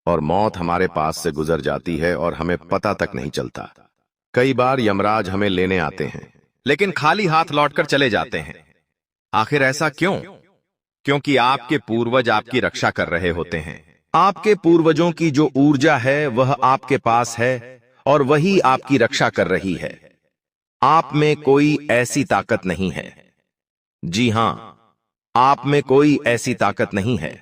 और मौत हमारे पास से गुजर जाती है और हमें पता तक नहीं चलता। कई बार यमराज हमें लेने आते हैं, लेकिन खाली हाथ लौटकर चले जाते हैं। आखिर ऐसा क्यों? क्योंकि आपके पूर्वज आपकी रक्षा कर रहे होते हैं। आपके पूर्वजों की जो ऊर्जा है वह आपके पास है और वही आपकी रक्षा कर रही है। आप में कोई ऐसी ताकत नहीं है। जी हां, आप में कोई ऐसी ताकत नहीं है।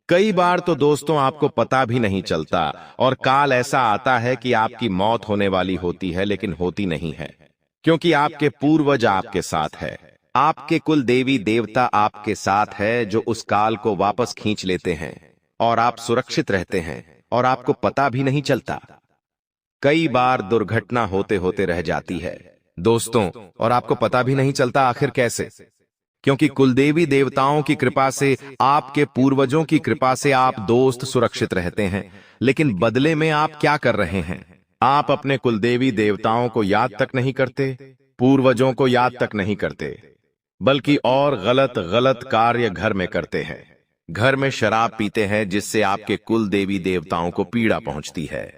कई बार तो दोस्तों आपको पता भी नहीं चलता और काल ऐसा आता है कि आपकी मौत होने वाली होती है, लेकिन होती नहीं है, क्योंकि आपके पूर्वज आपके साथ है। आपके कुल देवी देवता आपके साथ है, जो उस काल को वापस खींच लेते हैं और आप सुरक्षित रहते हैं और आपको पता भी नहीं चलता। कई बार दुर्घटना होते होते रह जाती है दोस्तों, और आपको पता भी नहीं चलता आखिर कैसे, क्योंकि कुलदेवी देवताओं की कृपा से, आपके पूर्वजों की कृपा से आप दोस्त सुरक्षित रहते हैं। लेकिन बदले में आप क्या कर रहे हैं? आप अपने कुलदेवी देवताओं को याद तक नहीं करते, पूर्वजों को याद तक नहीं करते, बल्कि और गलत गलत कार्य घर में करते हैं। घर में शराब पीते हैं, जिससे आपके कुल देवी देवताओं को पीड़ा पहुंचती है।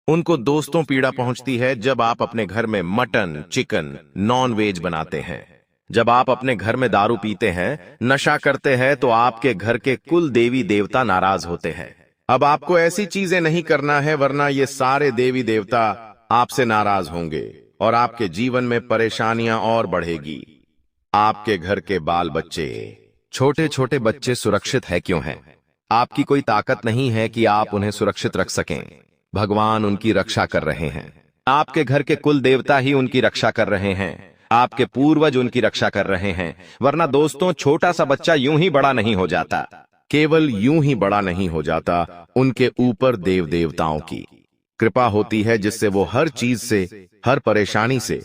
उनको दोस्तों पीड़ा पहुंचती है जब आप अपने घर में मटन, चिकन, नॉन वेज बनाते हैं। जब आप अपने घर में दारू पीते हैं, नशा करते हैं, तो आपके घर के कुल देवी देवता नाराज होते हैं। अब आपको ऐसी चीजें नहीं करना है, वरना ये सारे देवी देवता आपसे नाराज होंगे और आपके जीवन में परेशानियां और बढ़ेगी। आपके घर के बाल बच्चे, छोटे छोटे बच्चे सुरक्षित है क्यों हैं? आपकी कोई ताकत नहीं है कि आप उन्हें सुरक्षित रख सकें। भगवान उनकी रक्षा कर रहे हैं। आपके घर के कुल देवता ही उनकी रक्षा कर रहे हैं। आपके पूर्वज उनकी रक्षा कर रहे हैं। वरना दोस्तों, छोटा सा बच्चा यूं ही बड़ा नहीं हो जाता। केवल यूं ही बड़ा नहीं हो जाता, उनके ऊपर देव देवताओं की कृपा होती है, जिससे वो हर चीज से, हर परेशानी से